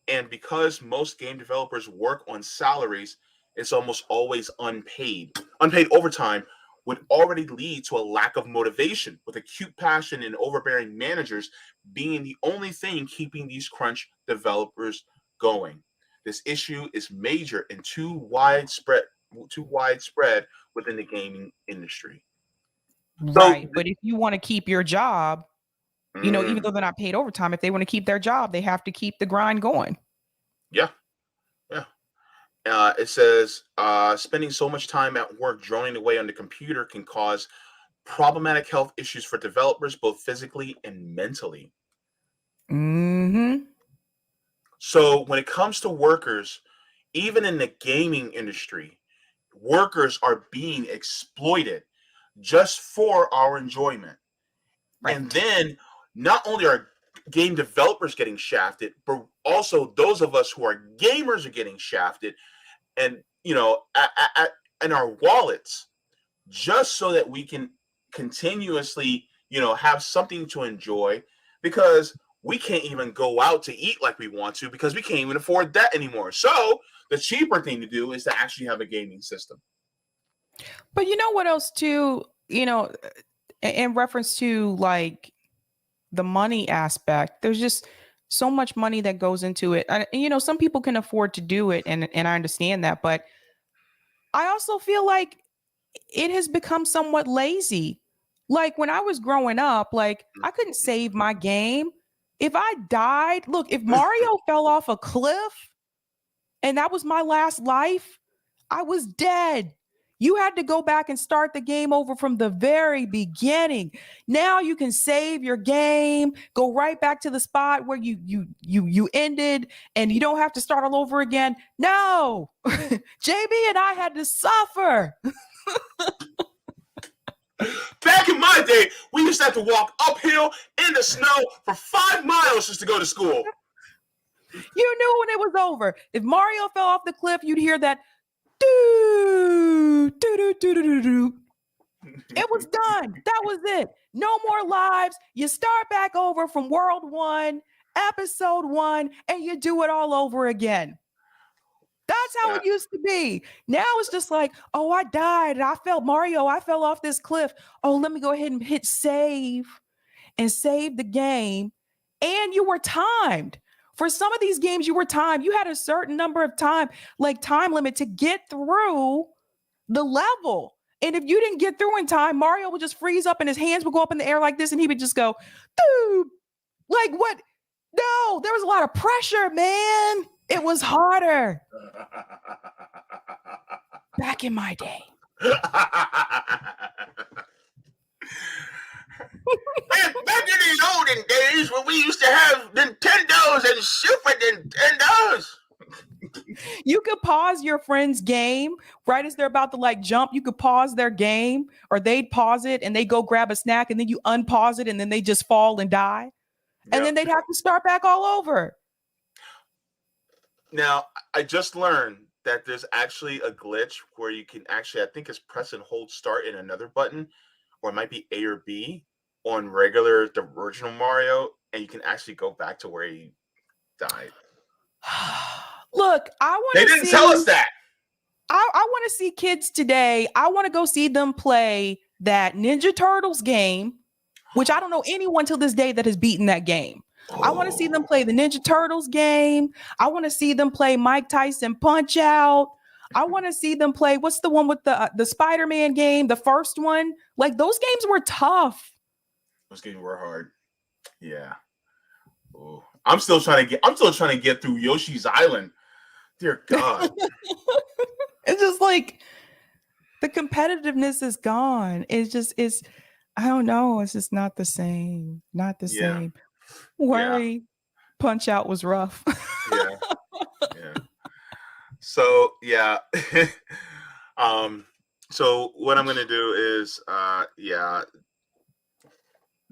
And because most game developers work on salaries, it's almost always unpaid. Unpaid overtime would already lead to a lack of motivation, with acute passion and overbearing managers being the only thing keeping these crunch developers going. This issue is major and too widespread within the gaming industry. Right. So, but if you want to keep your job, even though they're not paid overtime, if they want to keep their job, they have to keep the grind going. Yeah. It says spending so much time at work droning away on the computer can cause problematic health issues for developers, both physically and mentally. So when it comes to workers, even in the gaming industry, workers are being exploited just for our enjoyment. Right. And then not only are game developers getting shafted, but also those of us who are gamers are getting shafted. And, in our wallets, just so that we can continuously, have something to enjoy, because we can't even go out to eat like we want to because we can't even afford that anymore. So the cheaper thing to do is to actually have a gaming system. But you know what else too, in reference to like the money aspect, there's just so much money that goes into it. And, some people can afford to do it, and I understand that, but I also feel like it has become somewhat lazy. Like when I was growing up, like I couldn't save my game. If I died, look, if Mario fell off a cliff and that was my last life, I was dead. You had to go back and start the game over from the very beginning. Now you can save your game, go right back to the spot where you ended, and you don't have to start all over again. No, JB and I had to suffer. Back in my day, we used to have to walk uphill in the snow for 5 miles just to go to school. You knew when it was over. If Mario fell off the cliff, you'd hear that. It was done. That was it. No more lives. You start back over from World 1, Episode 1, and you do it all over again. That's how it used to be. Now it's just like, oh, I died. I fell off this cliff. Oh, let me go ahead and hit save and save the game. And you were timed. For some of these games, you had a certain number of time limit to get through the level. And if you didn't get through in time, Mario would just freeze up and his hands would go up in the air like this and he would just go, dude, like what? No, there was a lot of pressure, man. It was harder back in my day. Back in the olden days when we used to have Nintendos and Super Nintendos. You could pause your friend's game right as they're about to like jump. You could pause their game, or they'd pause it and they go grab a snack, and then you unpause it and then they just fall and die. And then they'd have to start back all over. Now, I just learned that there's actually a glitch where you can actually, I think it's press and hold start in another button, or it might be A or B on the original Mario, and you can actually go back to where you died. Look, They didn't tell us that. I want to see kids today. I want to go see them play that Ninja Turtles game, which I don't know anyone till this day that has beaten that game. Oh. I want to see them play the Ninja Turtles game. I want to see them play Mike Tyson Punch Out. I want to see them play, what's the one with the Spider-Man game, the first one? Like, those games were tough. Those games were hard. Yeah. Ooh. I'm still trying to get through Yoshi's Island. Dear God. It's just like the competitiveness is gone. It's I don't know. It's just not the same. Not the same. Worry. Punch Out was rough. Yeah. So yeah. So what I'm gonna do is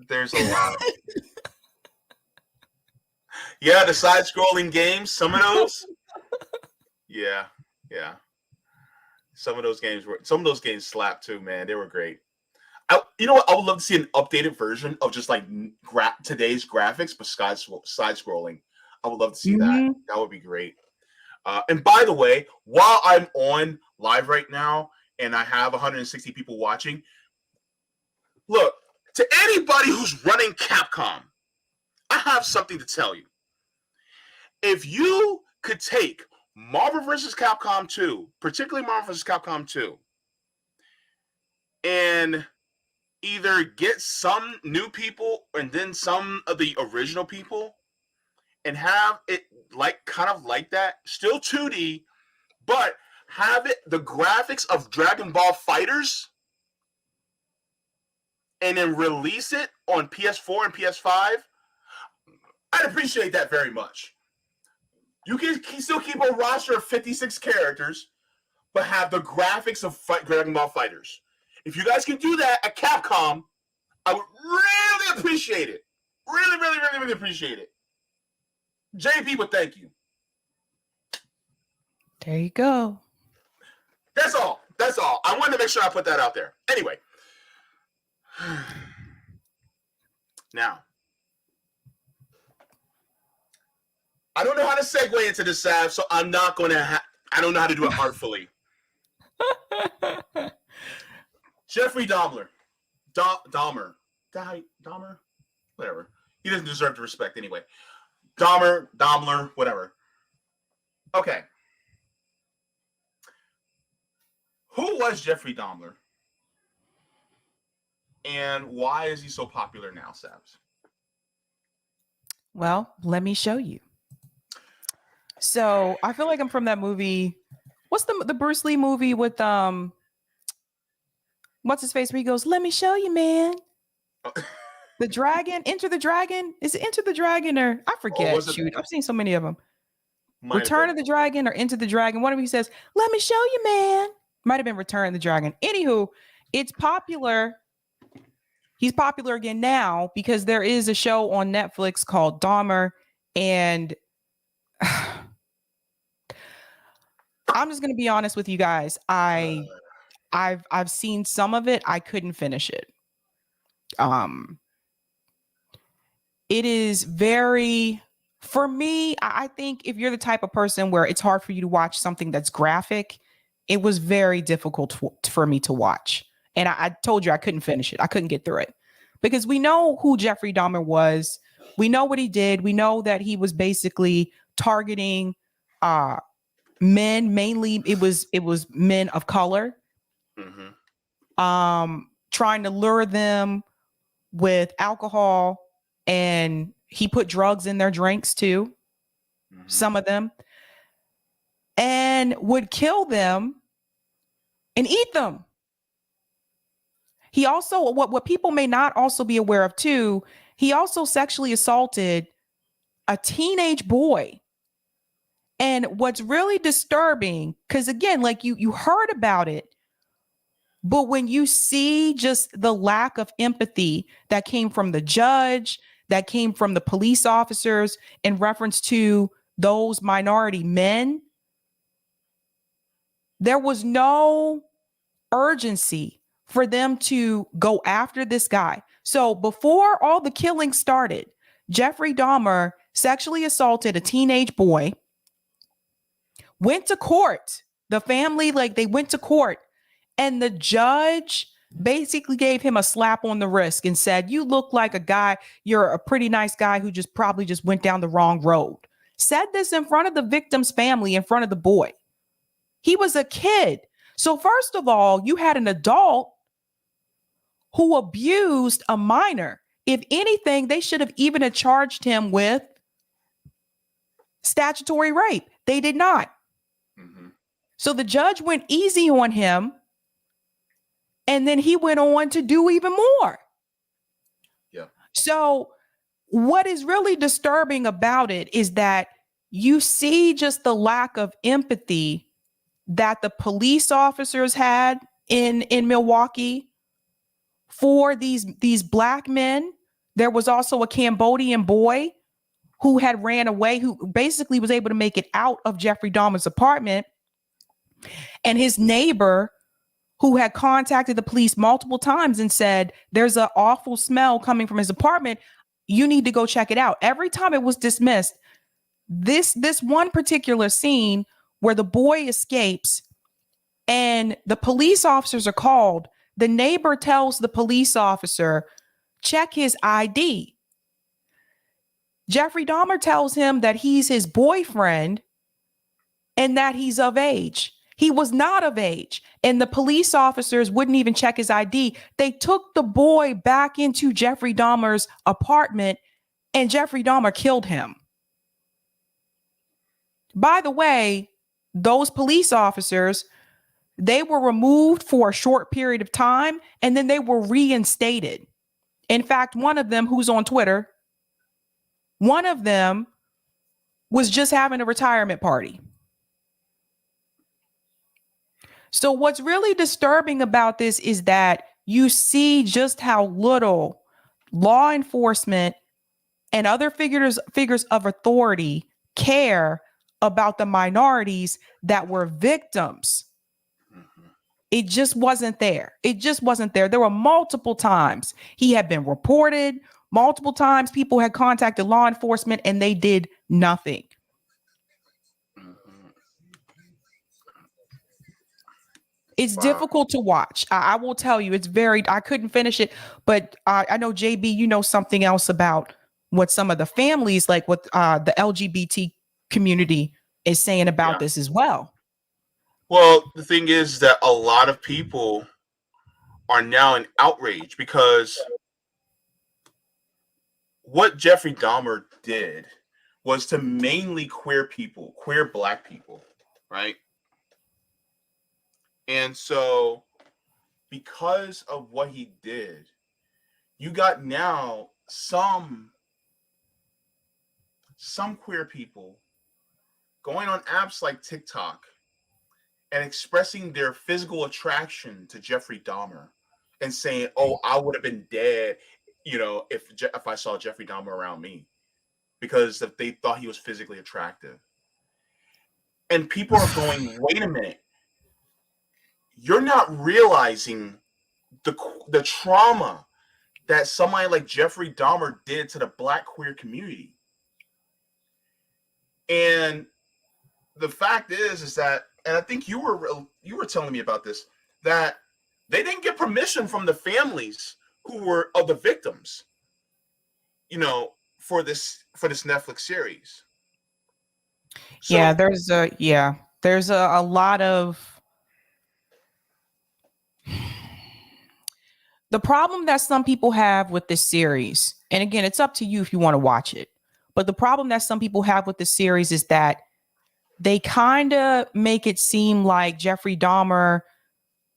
there's a lot. Yeah, the side-scrolling games, some of those. Yeah. Some of those games slapped too, man. They were great. You know what? I would love to see an updated version of just like today's graphics, but side-scrolling. I would love to see that. That would be great. And by the way, while I'm on live right now and I have 160 people watching, look, to anybody who's running Capcom, I have something to tell you. If you could take Marvel vs. Capcom 2, particularly Marvel vs. Capcom 2, and either get some new people and then some of the original people and have it kind of like that, still 2D, but have it the graphics of Dragon Ball FighterZ, and then release it on PS4 and PS5, I'd appreciate that very much. You can still keep a roster of 56 characters, but have the graphics of Dragon Ball FighterZ. If you guys can do that at Capcom, I would really appreciate it. Really, really, really, really appreciate it. JP would thank you. There you go. That's all. I wanted to make sure I put that out there. Anyway. Now, I don't know how to segue into this, Sav, so I'm not going to I don't know how to do it artfully. Jeffrey Dahmer. Dahmer. Whatever. He doesn't deserve the respect anyway. Dahmer, whatever. Okay. Who was Jeffrey Dahmer? And why is he so popular now, Sabs? Well, let me show you. So I feel like I'm from that movie. What's the Bruce Lee movie with what's his face where he goes, "Let me show you, man." The Dragon, Enter the Dragon. Is it Enter the Dragon or I forget? Shoot, I've seen so many of them. Return of the Dragon or Enter the Dragon. One of them he says, "Let me show you, man." Might have been Return of the Dragon. Anywho, it's popular. He's popular again now because there is a show on Netflix called Dahmer, and I'm just gonna be honest with you guys. I've seen some of it. I couldn't finish it. It is very, for me, I think if you're the type of person where it's hard for you to watch something that's graphic, it was very difficult for me to watch. And I told you I couldn't finish it. I couldn't get through it because we know who Jeffrey Dahmer was. We know what he did. We know that he was basically targeting men. Mainly, it was men of color. Trying to lure them with alcohol, and he put drugs in their drinks too. Some of them, and would kill them and eat them. He also, what people may not also be aware of too, he also sexually assaulted a teenage boy. And what's really disturbing, because again, like you heard about it, but when you see just the lack of empathy that came from the judge, that came from the police officers in reference to those minority men, there was no urgency for them to go after this guy. So before all the killing started, Jeffrey Dahmer sexually assaulted a teenage boy, went to court. The family, like they went to court, and the judge basically gave him a slap on the wrist and said, "You look like a guy, you're a pretty nice guy who just probably just went down the wrong road." Said this in front of the victim's family, in front of the boy. He was a kid. So first of all, you had an adult who abused a minor. If anything, they should have even charged him with statutory rape. They did not. So the judge went easy on him, and then he went on to do even more. Yeah. So what is really disturbing about it is that you see just the lack of empathy that the police officers had in Milwaukee for these black men. There was also a Cambodian boy who had ran away, who basically was able to make it out of Jeffrey Dahmer's apartment. And his neighbor, who had contacted the police multiple times and said, "There's an awful smell coming from his apartment. You need to go check it out." Every time it was dismissed. This one particular scene where the boy escapes and the police officers are called, the neighbor tells the police officer, "Check his ID." Jeffrey Dahmer tells him that he's his boyfriend and that he's of age. He was not of age, and the police officers wouldn't even check his ID. They took the boy back into Jeffrey Dahmer's apartment, and Jeffrey Dahmer killed him. By the way, those police officers, they were removed for a short period of time, and then they were reinstated. In fact, one of them, who's on Twitter, one of them was just having a retirement party. So what's really disturbing about this is that you see just how little law enforcement and other figures of authority care about the minorities that were victims. It just wasn't there. It just wasn't there. There were multiple times he had been reported, multiple times people had contacted law enforcement, and they did nothing. It's difficult to watch. I will tell you, I couldn't finish it, but I know, JB, you know something else about what some of the families, like what the LGBT community is saying about this as well. Well, the thing is that a lot of people are now in outrage because what Jeffrey Dahmer did was to mainly queer black people, right? And so because of what he did, you got now some queer people going on apps like TikTok and expressing their physical attraction to Jeffrey Dahmer and saying, "Oh, I would have been dead, if I saw Jeffrey Dahmer around me," because they thought he was physically attractive. And people are going, "Wait a minute. You're not realizing the trauma that somebody like Jeffrey Dahmer did to the black queer community." And the fact is that, and I think you were telling me about this, that they didn't get permission from the families who were of the victims, for this Netflix series. Yeah, So there's a lot of the problem that some people have with this series. And again, it's up to you if you want to watch it. But the problem that some people have with this series is that they kind of make it seem like Jeffrey Dahmer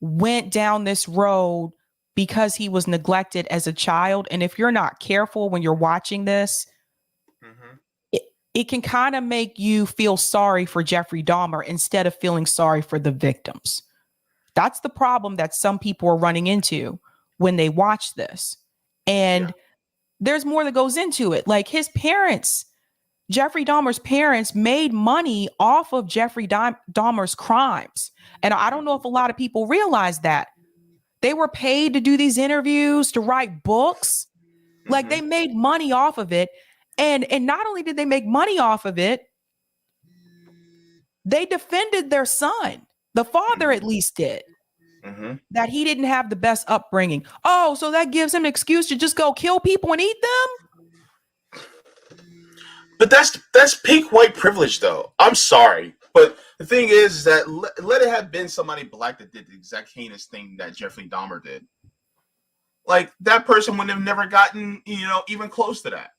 went down this road because he was neglected as a child. And if you're not careful when you're watching this, mhm, it, it can kind of make you feel sorry for Jeffrey Dahmer instead of feeling sorry for the victims. That's the problem that some people are running into when they watch this. yeah, And there's more that goes into it. Like his parents, Jeffrey Dahmer's parents made money off of Jeffrey Dahmer's crimes. And I don't know if a lot of people realize that. They were paid to do these interviews, to write books. Like they mhm, made money off of it. And not only did they make money off of it, they defended their son. The father mhm, at least did. mhm. That he didn't have the best upbringing. Oh, so that gives him an excuse to just go kill people and eat them? But that's peak white privilege, though. I'm sorry, but the thing is that let it have been somebody black that did the exact heinous thing that Jeffrey Dahmer did. Like that person would have never gotten, even close to that.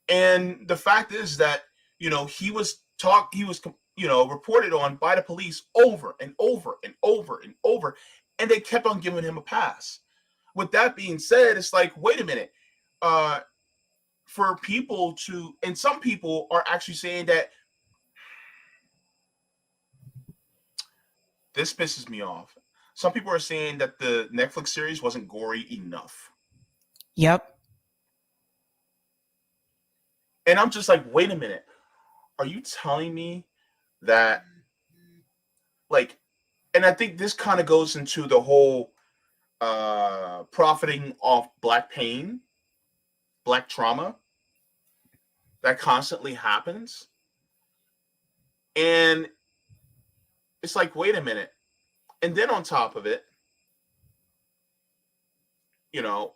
And the fact is that he was reported on by the police over and over and over and over, and they kept on giving him a pass. With that being said, it's like, wait a minute. Uh, for people to, and some people are actually saying that this pisses me off. Some people are saying that the Netflix series wasn't gory enough. Yep. And I'm just like, wait a minute. Are you telling me that, like, and I think this kind of goes into the whole profiting off black pain, black trauma that constantly happens. And it's like, wait a minute. And then on top of it, you know,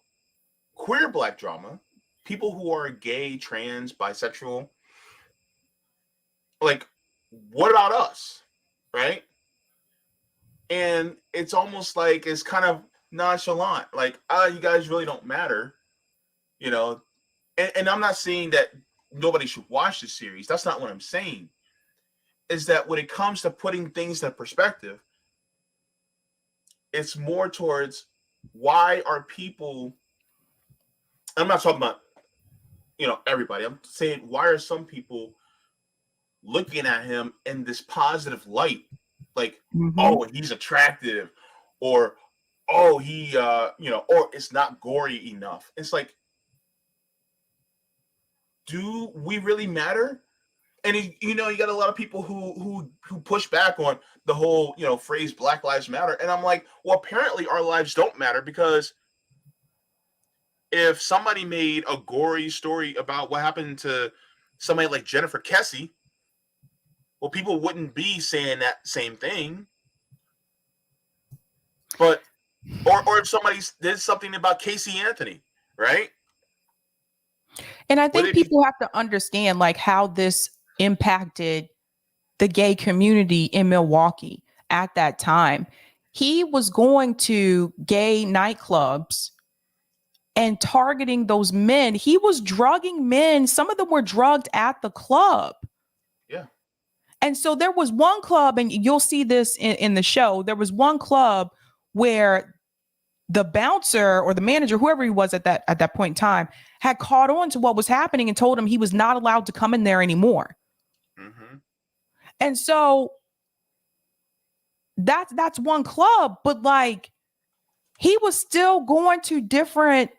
queer black drama, people who are gay, trans, bisexual, like, what about us? Right? And it's almost like it's kind of nonchalant, like, you guys really don't matter, you know. And I'm not saying that nobody should watch this series. That's not what I'm saying. Is that when it comes to putting things in perspective, it's more towards why are people, I'm not talking about, everybody. I'm saying why are some people looking at him in this positive light? Like, Mm-hmm. oh, he's attractive, or oh, he or it's not gory enough. It's like, do we really matter? And you got a lot of people who push back on the whole phrase Black Lives Matter, and I'm like, well, apparently our lives don't matter, because if somebody made a gory story about what happened to somebody like Jennifer Kessie, well, people wouldn't be saying that same thing. But or if somebody did something about Casey Anthony, right? And I Would think it be? people have to understand like how this impacted the gay community in Milwaukee at that time. He was going to gay nightclubs and targeting those men. He was drugging men. Some of them were drugged at the club. Yeah. And so there was one club, and you'll see this in the show. There was one club where the bouncer or the manager, whoever he was at that point in time, had caught on to what was happening and told him he was not allowed to come in there anymore. Mm-hmm. And so that's one club, but like he was still going to different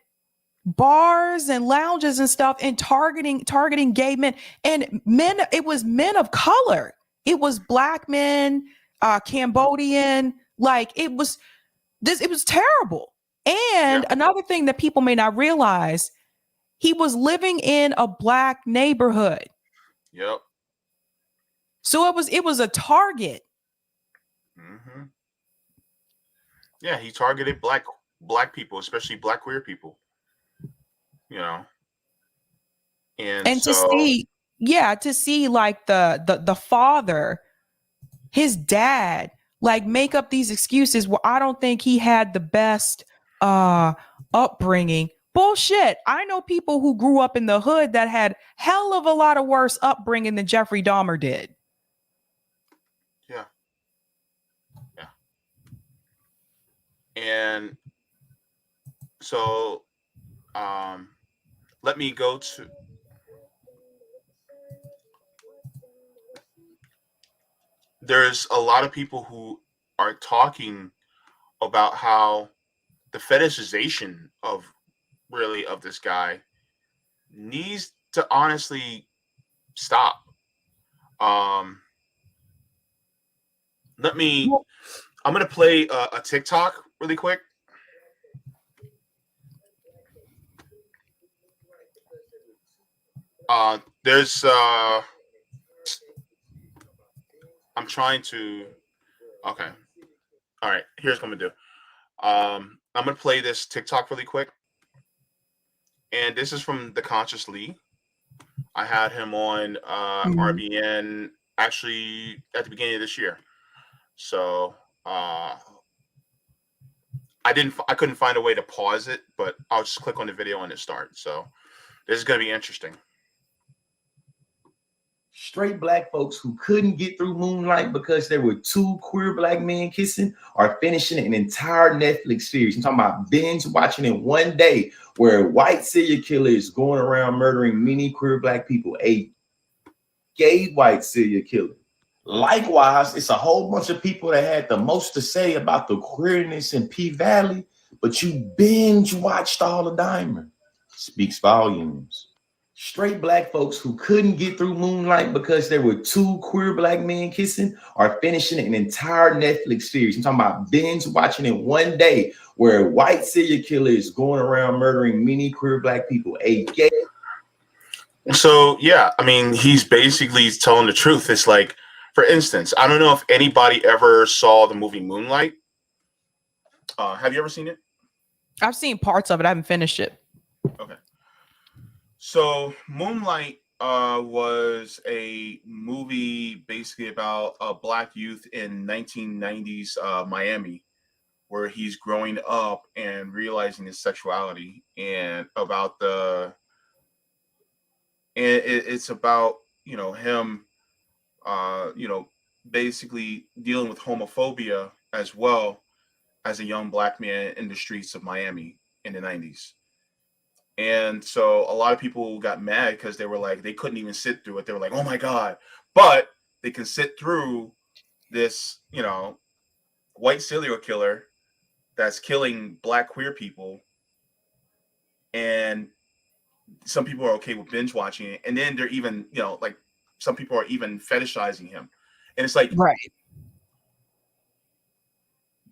bars and lounges and stuff and targeting gay men and men. It was men of color. It was black men, Cambodian. Like it was terrible. Yeah. And another thing that people may not realize, he was living in a black neighborhood. Yep. So it was a target. Mm-hmm. Yeah. He targeted black people, especially black queer people. You know. And And so, to see like the father, his dad, like make up these excuses. Well, I don't think he had the best uh upbringing. Bullshit. I know people who grew up in the hood that had hell of a lot of worse upbringing than Jeffrey Dahmer did. yeah, yeah. And so, um, let me go to. There's a lot of people who are talking about how the fetishization of really of this guy needs to honestly stop. Um, let me. Well, I'm gonna play a TikTok really quick. There's. I'm trying to. Okay. All right. Here's what I'm gonna do. I'm gonna play this TikTok really quick, and this is from the Conscious Lee. I had him on mhm. RBN actually at the beginning of this year. So uh, I couldn't find a way to pause it, but I'll just click on the video and it starts. So this is gonna be interesting. Straight black folks who couldn't get through Moonlight because there were two queer black men kissing are finishing an entire Netflix series. I'm talking about binge watching in one day, where a white serial killer is going around murdering many queer black people, a gay white serial killer. Likewise, it's a whole bunch of people that had the most to say about the queerness in P Valley, but you binge watched all of Dahmer. Speaks volumes. Straight black folks who couldn't get through Moonlight because there were two queer black men kissing are finishing an entire Netflix series. I'm talking about binge watching in one day, where a white serial killer is going around murdering many queer black people, a gay. So yeah, I mean, he's basically telling the truth. It's like, for instance, I don't know if anybody ever saw the movie Moonlight. Have you ever seen it? I've seen parts of it. I haven't finished it. Okay. So Moonlight was a movie basically about a black youth in 1990s Miami, where he's growing up and realizing his sexuality, and about it's about him basically dealing with homophobia as well as a young black man in the streets of Miami in the 90s. And so a lot of people got mad because they were like, they couldn't even sit through it. They were like, oh my God. But they can sit through this, white serial killer that's killing black queer people. And some people are okay with binge watching it. And then they're even, like some people are even fetishizing him. And it's like, Right.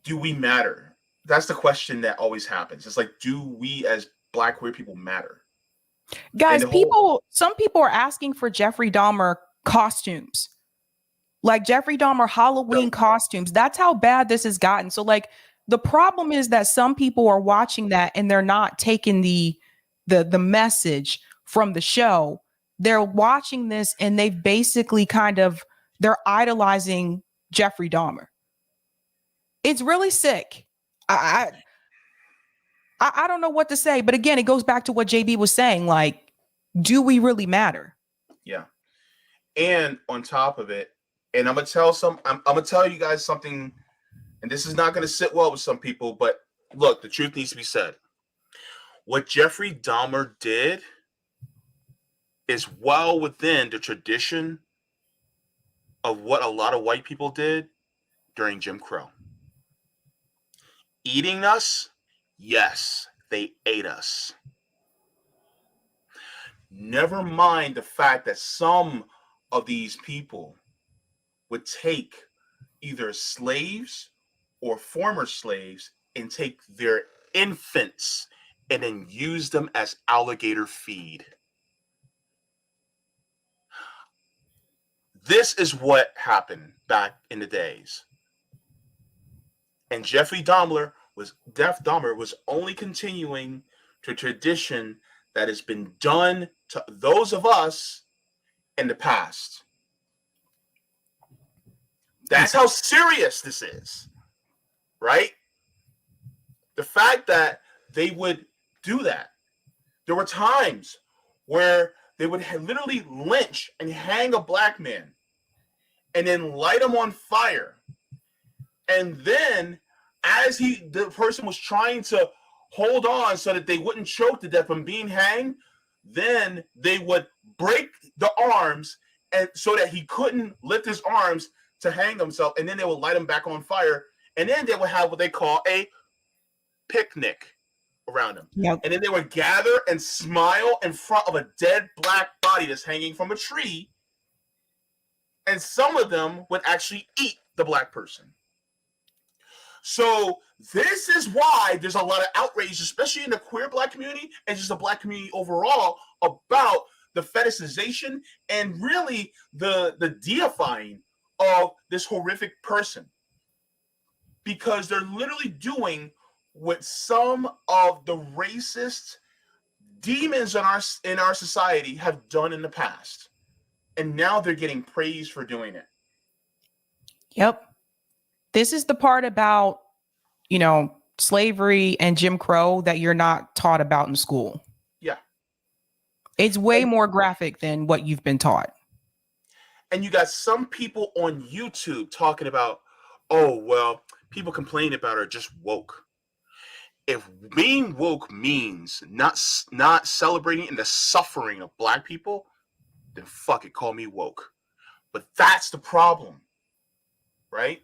do we matter? That's the question that always happens. It's like, do we as black queer people matter? And Guys, the whole some people are asking for Jeffrey Dahmer costumes. Like Jeffrey Dahmer Halloween costumes. That's how bad this has gotten. So like the problem is that some people are watching that and they're not taking the message from the show. They're watching this and they've basically they're idolizing Jeffrey Dahmer. It's really sick. I I don't know what to say, but again, it goes back to what JB was saying. Like, do we really matter? yeah. And on top of it, and I'm gonna tell you guys something, and this is not gonna sit well with some people, but look, the truth needs to be said. What Jeffrey Dahmer did is well within the tradition of what a lot of white people did during Jim Crow. Eating us? Yes, they ate us. Never mind the fact that some of these people would take either slaves or former slaves and take their infants and then use them as alligator feed. This is what happened back in the days. And Jeffrey Dahmer was only continuing to tradition that has been done to those of us in the past. That's how serious this is, right? The fact that they would do that. There were times where they would literally lynch and hang a black man and then light him on fire. And then as the person was trying to hold on so that they wouldn't choke to death from being hanged, then they would break the arms and so that he couldn't lift his arms to hang himself, and then they would light him back on fire, and then they would have what they call a picnic around him. Yep. And then they would gather and smile in front of a dead black body that's hanging from a tree, and some of them would actually eat the black person. So this is why there's a lot of outrage, especially in the queer black community and just the black community overall, about the fetishization and really the deifying of this horrific person. Because they're literally doing what some of the racist demons in our society have done in the past. And now they're getting praised for doing it. Yep. This is the part about, slavery and Jim Crow that you're not taught about in school. Yeah. It's way more graphic than what you've been taught. And you got some people on YouTube talking about, oh, well, people complaining about are just woke. If being woke means not celebrating the suffering of black people, then fuck it, call me woke. But that's the problem, right?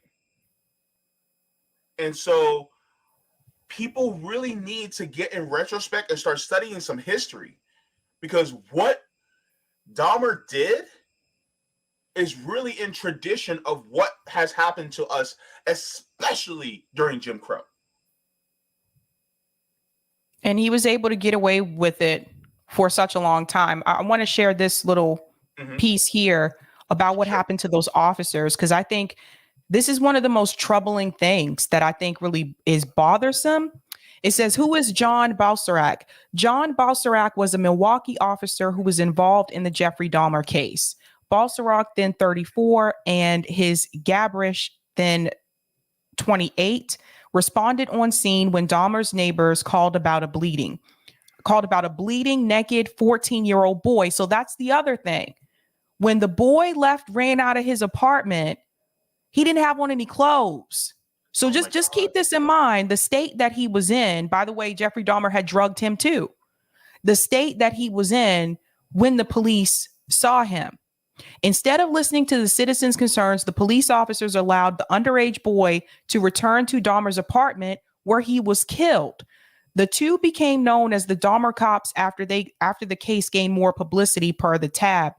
And so people really need to get in retrospect and start studying some history, because what Dahmer did is really in tradition of what has happened to us, especially during Jim Crow. And he was able to get away with it for such a long time. I want to share this little piece here about what happened to those officers, because I think this is one of the most troubling things that I think really is bothersome. It says, who is John Balsarac? John Balsarac was a Milwaukee officer who was involved in the Jeffrey Dahmer case. Balsarac, then 34, and his Gabrish, then 28, responded on scene when Dahmer's neighbors called about a bleeding naked 14-year-old boy. So that's the other thing. When the boy ran out of his apartment, he didn't have on any clothes. So just keep this in mind. The state that he was in, by the way, Jeffrey Dahmer had drugged him too. The state that he was in when the police saw him. Instead of listening to the citizens' concerns, the police officers allowed the underage boy to return to Dahmer's apartment where he was killed. The two became known as the Dahmer cops after the case gained more publicity, per the tab.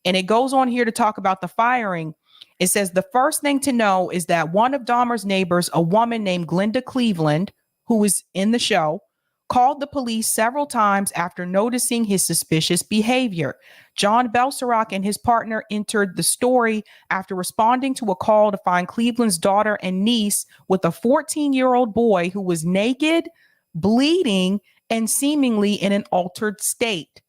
And it goes on here to talk about the firing. It says the first thing to know is that one of Dahmer's neighbors, a woman named Glenda Cleveland, who was in the show, called the police several times after noticing his suspicious behavior. John Balsarac and his partner entered the story after responding to a call to find Cleveland's daughter and niece with a 14-year-old boy who was naked, bleeding, and seemingly in an altered state.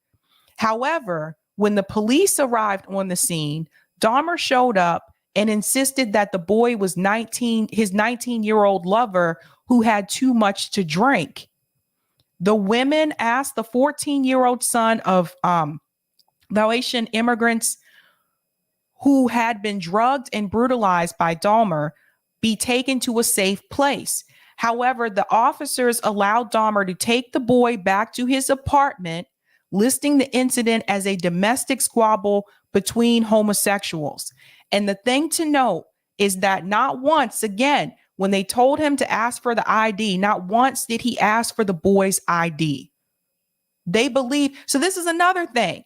However, when the police arrived on the scene, Dahmer showed up and insisted that the boy was his 19-year-old lover who had too much to drink. The women asked the 14-year-old son of Laotian immigrants who had been drugged and brutalized by Dahmer be taken to a safe place. However, the officers allowed Dahmer to take the boy back to his apartment, listing the incident as a domestic squabble between homosexuals. And the thing to note is that not once, again, when they told him to ask for the ID, not once did he ask for the boy's ID. They believe. So this is another thing.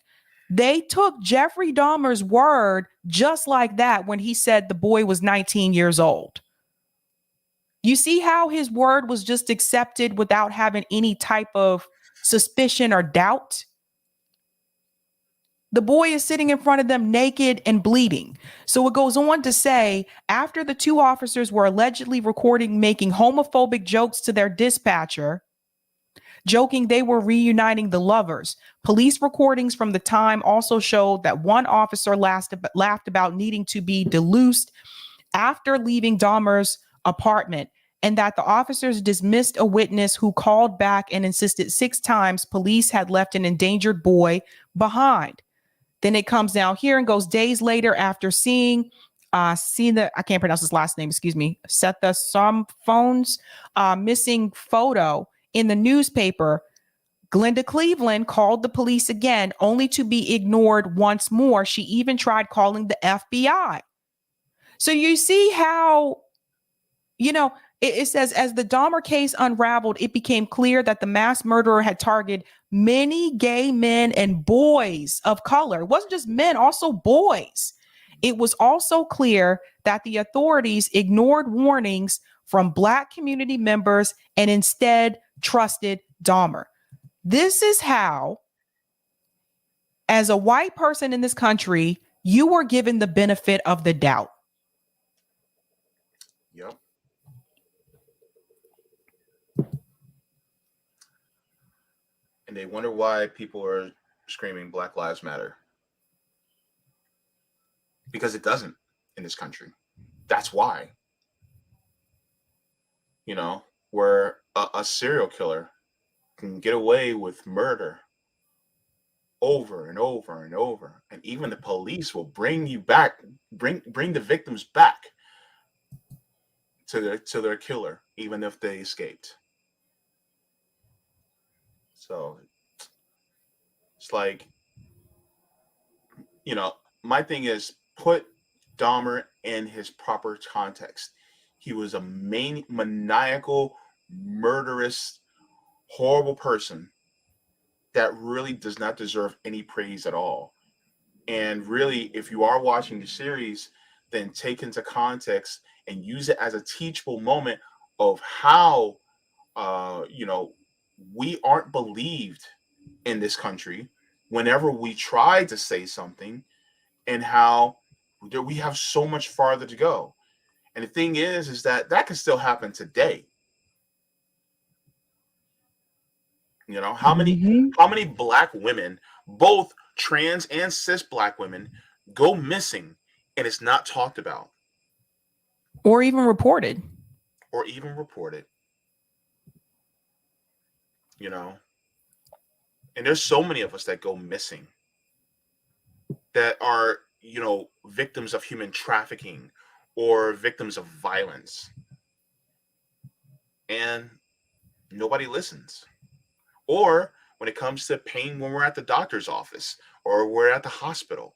They took Jeffrey Dahmer's word just like that when he said the boy was 19 years old. You see how his word was just accepted without having any type of suspicion or doubt? The boy is sitting in front of them naked and bleeding. So it goes on to say, after the two officers were allegedly recording making homophobic jokes to their dispatcher, joking they were reuniting the lovers. Police recordings from the time also showed that one officer laughed about needing to be deloused after leaving Dahmer's apartment, and that the officers dismissed a witness who called back and insisted 6 times police had left an endangered boy behind. Then it comes down here and goes days later after seeing the, I can't pronounce his last name, excuse me, Setha Somphone's missing photo in the newspaper. Glenda Cleveland called the police again, only to be ignored once more. She even tried calling the FBI. So you see how, it says, as the Dahmer case unraveled, it became clear that the mass murderer had targeted many gay men and boys of color. It wasn't just men, also boys. It was also clear that the authorities ignored warnings from Black community members and instead trusted Dahmer. This is how, as a white person in this country, you were given the benefit of the doubt. Yep. And they wonder why people are screaming Black Lives Matter. Because it doesn't in this country. That's why. Where a serial killer can get away with murder over and over and over. And even the police will bring the victims back to their killer, even if they escaped. So it's like, my thing is, put Dahmer in his proper context. He was a maniacal, murderous, horrible person that really does not deserve any praise at all. And really, if you are watching the series, then take into context and use it as a teachable moment of how, we aren't believed in this country whenever we try to say something, and how we have so much farther to go. And the thing is that can still happen today. How many Black women, both trans and cis Black women, go missing and it's not talked about, or even reported. And there's so many of us that go missing that are, victims of human trafficking or victims of violence. And nobody listens. Or when it comes to pain, when we're at the doctor's office or we're at the hospital,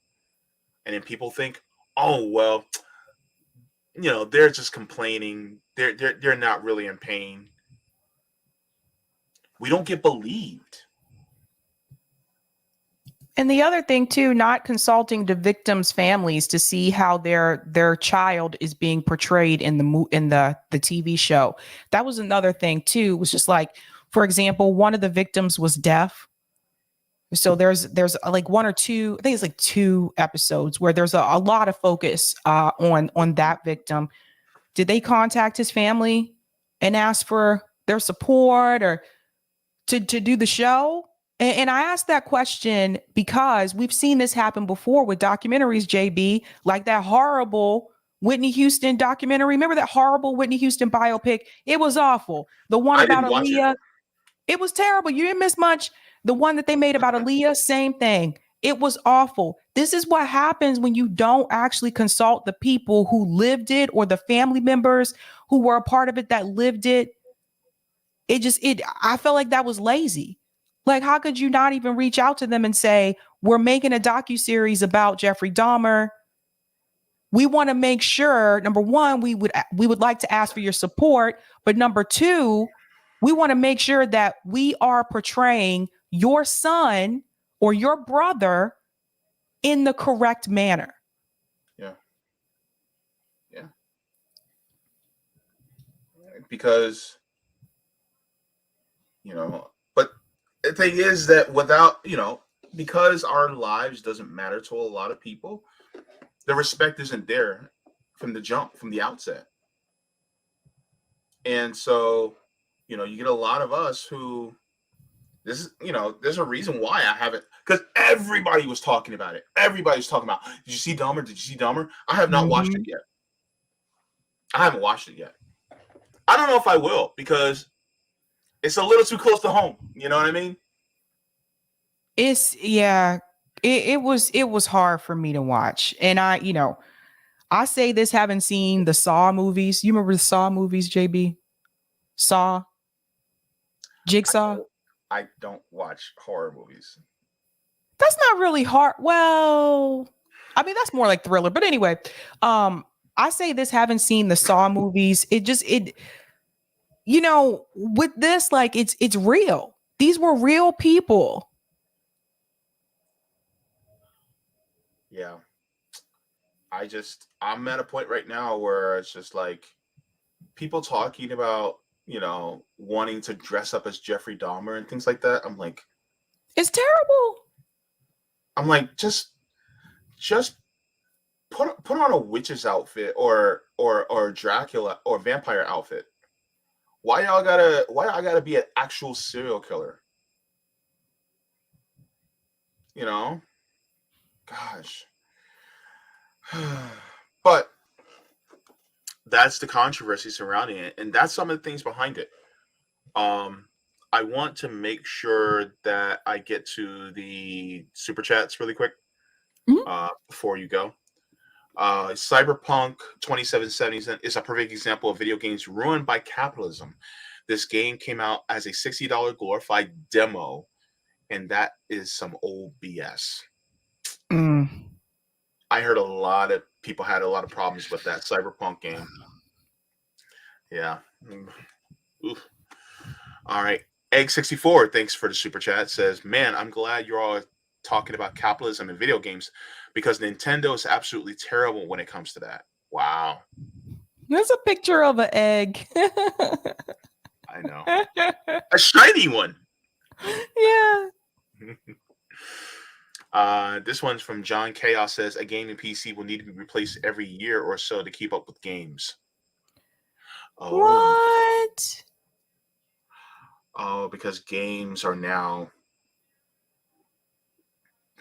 and then people think, oh, well, they're just complaining. They're not really in pain. We don't get believed. And the other thing too, not consulting the victims' families to see how their child is being portrayed in the TV show. That was another thing too. It was just like, for example, one of the victims was deaf. So there's like one or two, I think it's like 2 episodes where there's a lot of focus on that victim. Did they contact his family and ask for their support or to do the show? And I asked that question because we've seen this happen before with documentaries, JB, like that horrible Whitney Houston documentary. Remember that horrible Whitney Houston biopic? It was awful. The one about Aaliyah, it was terrible. You didn't miss much. The one that they made about Aaliyah, same thing. It was awful. This is what happens when you don't actually consult the people who lived it or the family members who were a part of it that lived it. I felt like that was lazy. Like, how could you not even reach out to them and say, we're making a docuseries about Jeffrey Dahmer. We want to make sure, number one, we would like to ask for your support. But number two, we want to make sure that we are portraying your son or your brother in the correct manner. Yeah. Yeah. Because, but the thing is that without, because our lives doesn't matter to a lot of people, the respect isn't there from the jump, from the outset. And so, you get a lot of us who This is, there's a reason why I haven't, because everybody was talking about it. Everybody's talking about, did you see Dahmer? Did you see Dahmer? I have not watched it Mhm. yet. I haven't watched it yet. I don't know if I will because it's a little too close to home. You know what I mean? It's yeah. It was hard for me to watch, and I say this having seen the Saw movies. You remember the Saw movies, JB? Saw, I Jigsaw. don't, I don't watch horror movies. That's not really hard. Well, I mean that's more like thriller. But anyway, I say this having seen the Saw movies. With this, like it's real. These were real people. Yeah. I'm at a point right now where it's just like people talking about, wanting to dress up as Jeffrey Dahmer and things like that. It's terrible. Just put on a witch's outfit or Dracula or vampire outfit. Why y'all gotta be an actual serial killer? You know? Gosh. But that's the controversy surrounding it, and that's some of the things behind it. Um, I want to make sure that I get to the super chats really quick Mhm. before you go. Cyberpunk 2077 is a perfect example of video games ruined by capitalism. This game came out as a $60 glorified demo, and that is some old BS. Mm. I heard a lot of people had a lot of problems with that Cyberpunk game. Yeah. Oof. All right. Egg64, thanks for the super chat, says, man, I'm glad you're all talking about capitalism in video games because Nintendo is absolutely terrible when it comes to that. Wow. There's a picture of an egg. I know. A shiny one. Yeah. This one's from John Chaos, says, a gaming PC will need to be replaced every year or so to keep up with games. Oh. What? Oh, because games are now,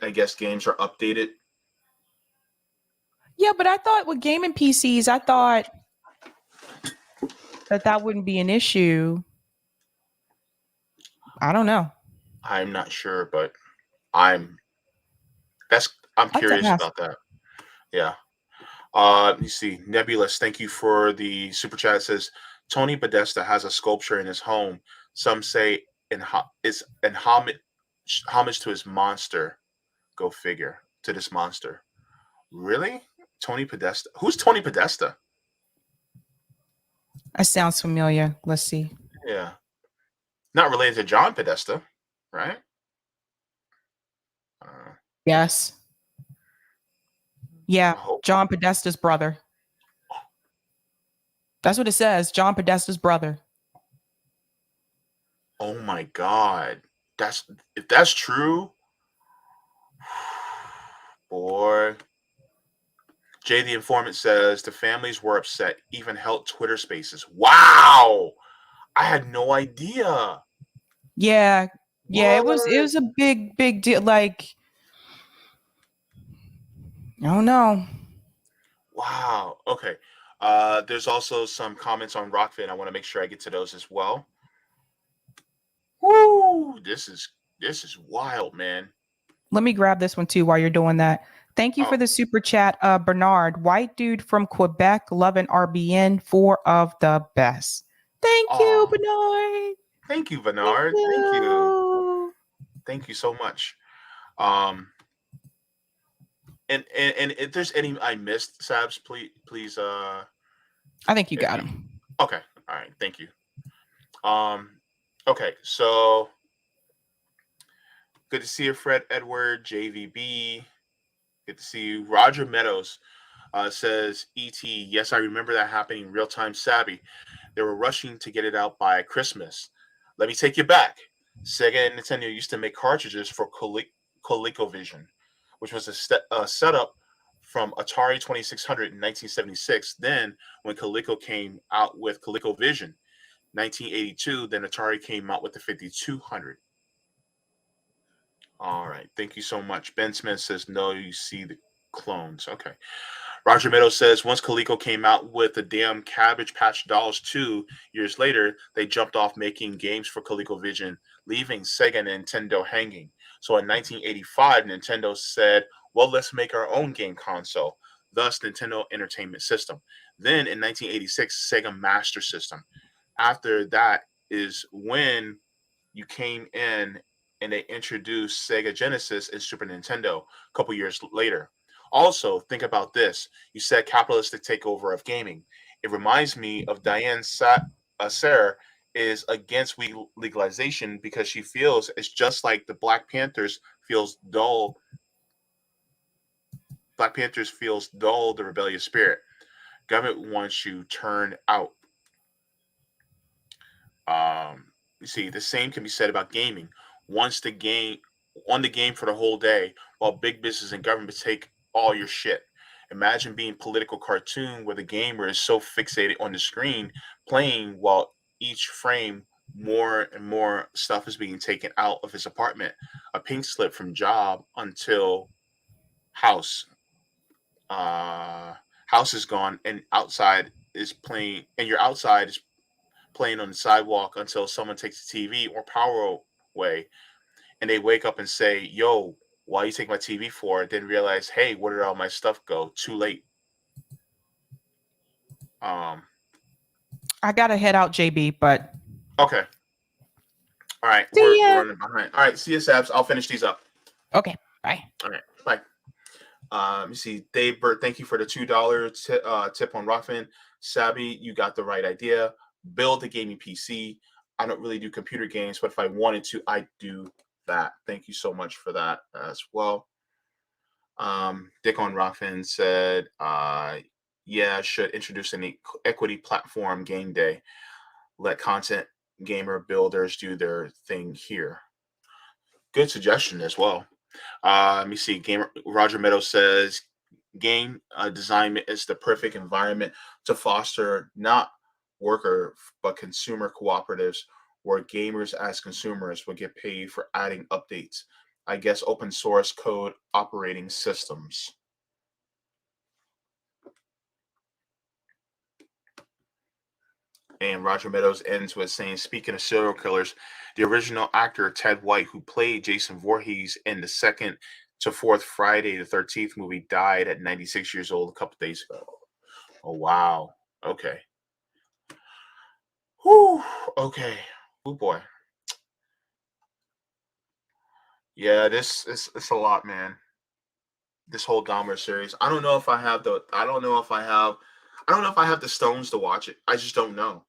I guess games are updated. Yeah, but I thought with gaming PCs, I thought that wouldn't be an issue. I don't know. I'm not sure, but I'm I'm I have to curious ask. about that. Yeah. Let me see. Nebulous, thank you for the super chat. It says Tony Podesta has a sculpture in his home. Some say is in homage to his monster. Go figure. To this monster. Really? Tony Podesta? Who's Tony Podesta? That sounds familiar. Let's see. Yeah. Not related to John Podesta, right? Uh, Yes. Yeah. I hope. John Podesta's brother. That's what it says. John Podesta's brother. Oh my God. If that's true, boy. Jay the Informant says the families were upset, even held Twitter spaces. Wow. I had no idea. Yeah. Yeah, it was What? a big deal. Like, I don't know. Wow. Okay. There's also some comments on Rockfin. I want to make sure I get to those as well. Woo! This is wild, man. Let me grab this one too while you're doing that. Thank you for Oh, the super chat, Bernard. White dude from Quebec, loving RBN, four of the best. Thank you, oh, Bernard. thank you, Thank Bernard. Thank you. you. Thank you so much. Um, and if there's any I missed, Sabs, please I think you if got you him. okay. All right, thank you. Okay, so good to see you, Fred Edward, JVB. Good to see you. Roger Meadows says, ET, yes, I remember that happening real time savvy. They were rushing to get it out by Christmas. Let me take you back. Sega and Nintendo used to make cartridges for ColecoVision, which was a setup from Atari 2600 in 1976. Then, when Coleco came out with ColecoVision, 1982, then Atari came out with the 5200. All right. Thank you so much. Ben Smith says, no, you see the clones. Okay. Roger Meadows says, once Coleco came out with the damn Cabbage Patch Dolls 2 years later, they jumped off making games for ColecoVision, leaving Sega and Nintendo hanging. So in 1985, Nintendo said, well, let's make our own game console, thus Nintendo Entertainment System. Then in 1986, Sega Master System. After that is when you came in and they introduced Sega Genesis and Super Nintendo a couple years later. Also, think about this. You said capitalistic takeover of gaming. It reminds me of Sarah is against legalization because she feels it's just like the Black Panthers feels dull. Black Panthers feels dull, the rebellious spirit. Government wants you turned out. You see, the same can be said about gaming. Once the game on the game for the whole day, while big business and government take all your shit. Imagine being political cartoon where the gamer is so fixated on the screen playing while each frame more and more stuff is being taken out of his apartment. A pink slip from job until house. Uh house is gone and outside is playing and your outside is playing on the sidewalk until someone takes the TV or power away and they wake up and say, yo, why you take my TV for? Then realize, hey, where did all my stuff go? Too late. Um, I gotta head out, JB, but okay. All right. see We're ya. running behind. All right. See you, Sabs. I'll finish these up. Okay, bye. All right. Bye. Let me see. Dave Burt, thank you for the $2 tip on Ruffin. Sabby, you got the right idea. Build a gaming PC. I don't really do computer games, but if I wanted to, I'd do that. Thank you so much for that as well. Dick on Ruffin said, yeah, should introduce an equity platform game day. Let content gamer builders do their thing here. Good suggestion as well. Let me see. Gamer Roger Meadows says game design is the perfect environment to foster not worker but consumer cooperatives where gamers as consumers will get paid for adding updates. I guess open source code operating systems. And Roger Meadows ends with saying, speaking of serial killers, the original actor Ted White, who played Jason Voorhees in the second to fourth Friday the 13th movie, died at 96 years old a couple days ago. Oh, wow. Okay. Whew. Okay. Oh, boy. Yeah, this is it's a lot, man. This whole Dahmer series. I don't know if I have the. I don't know if I have. I don't know if I have the stones to watch it. I just don't know.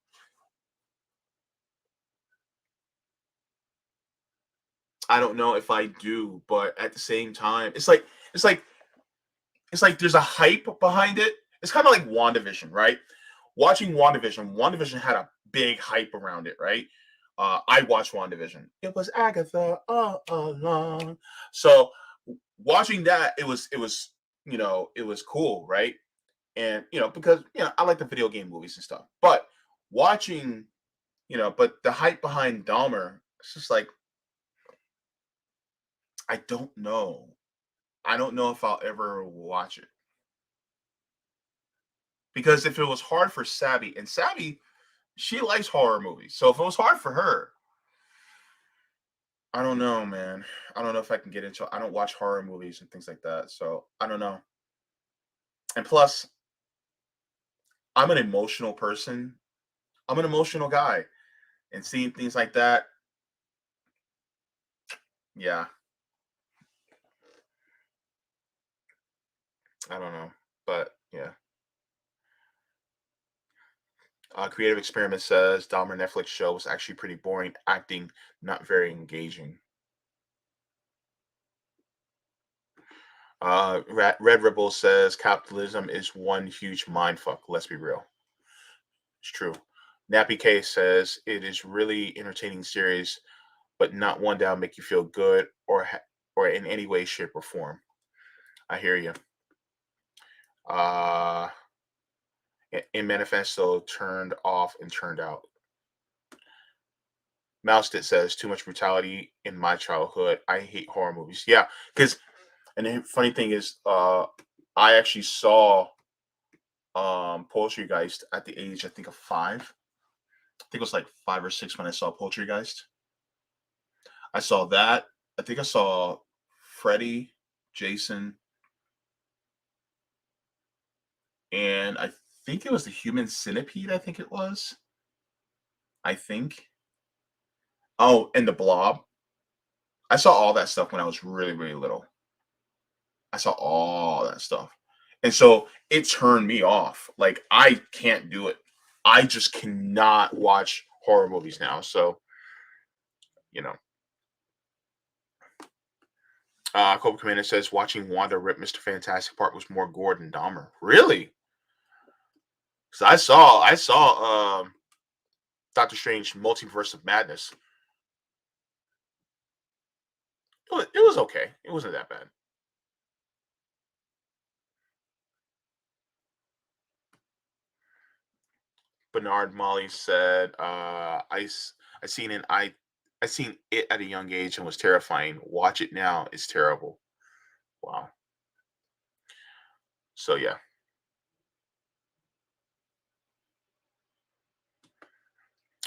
I don't know if I do, but at the same time, it's like it's like there's a hype behind it. It's kind of like WandaVision, right? Watching WandaVision had a big hype around it, right? I watched WandaVision. It was Agatha all along. So watching that, it was it was cool, right? And because I like the video game movies and stuff, but watching but the hype behind Dahmer, it's just like I don't know. I don't know if I'll ever watch it. Because if it was hard for Savvy, and Savvy, she likes horror movies. So if it was hard for her, I don't know, man. I don't know if I can get into I don't watch horror movies and things like that. So I don't know. And plus, I'm an emotional person. I'm an emotional guy. And seeing things like that, yeah, I don't know. But yeah. Creative Experiment says Dahmer Netflix show was actually pretty boring, acting not very engaging. Red Ripple says capitalism is one huge mindfuck. Let's be real. It's true. Nappy K says it is really entertaining series, but not one that'll make you feel good or in any way, shape, or form. I hear you. Uh, in Manifesto, turned off and turned out. Mouse says too much brutality in my childhood. I hate horror movies. Yeah, because and the funny thing is, I actually saw Poltergeist at the age I think of 5. I think it was like 5 or 6 when I saw Poltergeist. I saw that. I think I saw Freddy, Jason, and I think it was the Human Centipede. I think it was. I think. Oh, and the Blob. I saw all that stuff when I was really, really little. I saw all that stuff. And so it turned me off. Like I can't do it. I just cannot watch horror movies now. So, you know. Cobra Commander says watching Wanda rip Mr. Fantastic part was more gore than Dahmer. Really? Because I saw Doctor Strange Multiverse of Madness. It was okay. It wasn't that bad. Bernard Molly said, I seen it. I seen it at a young age and was terrifying. Watch it now. It's terrible. Wow. So yeah.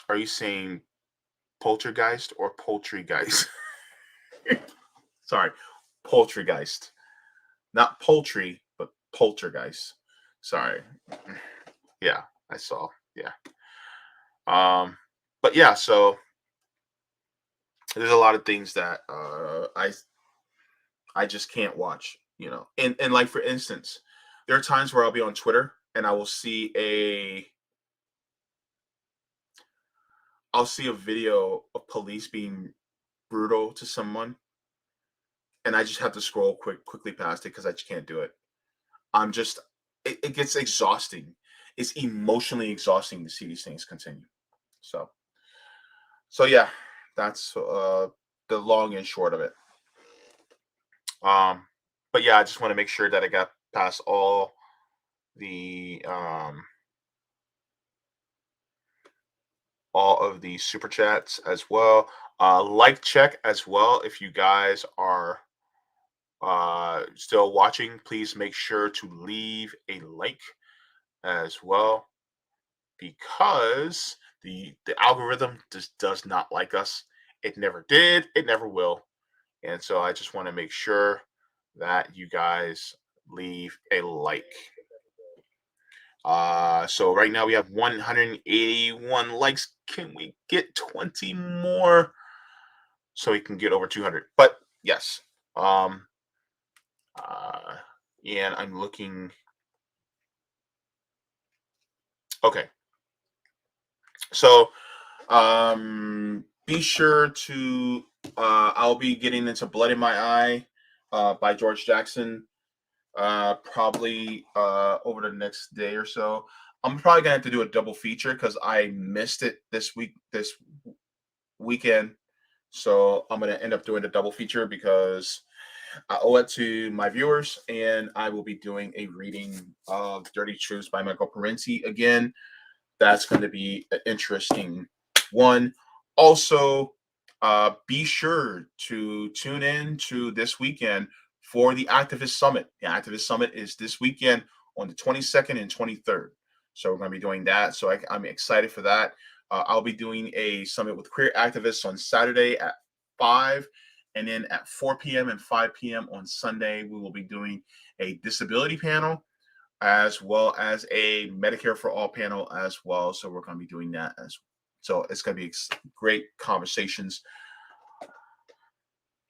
Are you saying poltergeist or poultrygeist? Sorry, poltergeist. Not poultry, but poltergeist. Sorry. Yeah, I saw. Yeah. But yeah, so there's a lot of things that I just can't watch, And like for instance, there are times where I'll be on Twitter and I'll see a video of police being brutal to someone, and I just have to scroll quickly past it because I just can't do it. I'm just it gets exhausting. It's emotionally exhausting to see these things continue. So yeah, that's the long and short of it. But yeah, I just want to make sure that I got past the um all of the super chats as well. Like check as well. If you guys are still watching, please make sure to leave a like as well, because the algorithm just does not like us. It never did. It never will. And so I just want to make sure that you guys leave a like. So right now we have 181 likes. Can we get 20 more so we can get over 200? But yes. And I'm looking. Okay. So be sure to I'll be getting into Blood in My Eye by George Jackson probably over the next day or so. I'm probably gonna have to do a double feature because I missed it this weekend. So I'm gonna end up doing a double feature because I owe it to my viewers, and I will be doing a reading of Dirty Truths by Michael Parenti again. That's going to be an interesting one. Also, be sure to tune in to this weekend for the Activist Summit. The Activist Summit is this weekend on the 22nd and 23rd. So we're going to be doing that. So I'm excited for that. I'll be doing a summit with queer activists on Saturday at 5. And then at 4 p.m. and 5 p.m. on Sunday, we will be doing a disability panel as well as a Medicare for All panel as well. So we're going to be doing that as well. So it's going to be great conversations.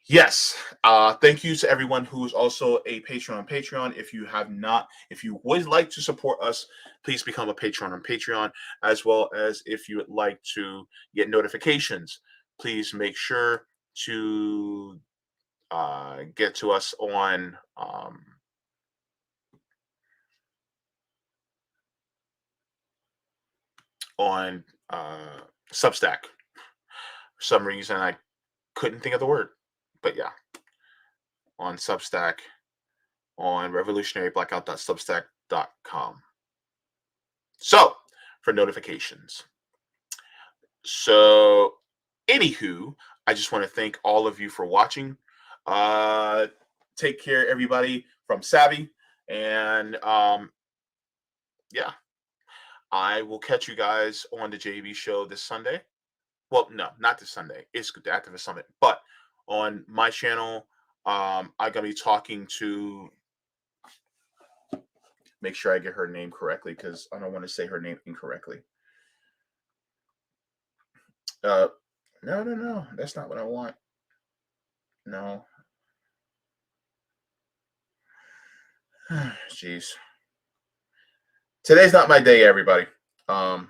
Yes. Thank you to everyone who's also a patron on Patreon. If you would like to support us, please become a patron on Patreon, as well as if you would like to get notifications, please make sure to get to us on Substack. For some reason, I couldn't think of the word, but yeah, on Substack, on revolutionaryblackout.substack.com. So, for notifications. So, Anywho, I just want to thank all of you for watching. Take care, everybody, from Savvy. And yeah, I will catch you guys on the JV show this Sunday. Well, no, not this Sunday. It's the Activist Summit. But on my channel, I'm going to be talking to, make sure I get her name correctly because I don't want to say her name incorrectly. No, that's not what I want. No. Jeez. Today's not my day, everybody. Come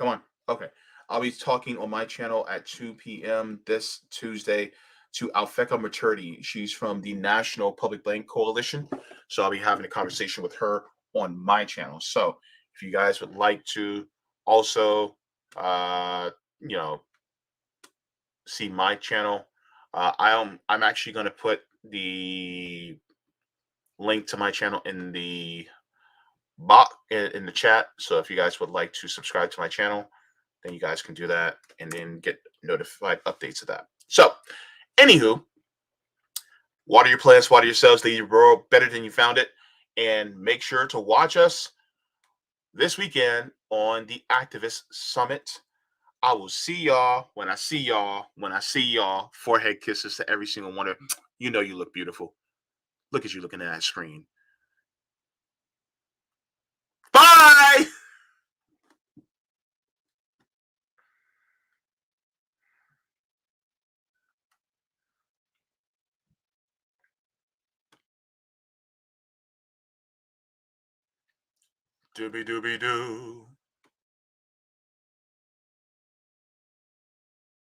on. Okay. I'll be talking on my channel at 2 p.m. this Tuesday to Alfeka Maturity. She's from the National Public Bank Coalition. So I'll be having a conversation with her on my channel. So if you guys would like to also, see my channel, I'm actually going to put the link to my channel in the in the chat. So if you guys would like to subscribe to my channel, then you guys can do that and then get notified updates of that. So, anywho, water your plants, water yourselves, leave your world better than you found it, and make sure to watch us this weekend on the Activist Summit. I will see y'all when I see y'all when I see y'all. Forehead kisses to every single one of you. Know you look beautiful. Look at you looking at that screen. Bye! Doobie doobie doo.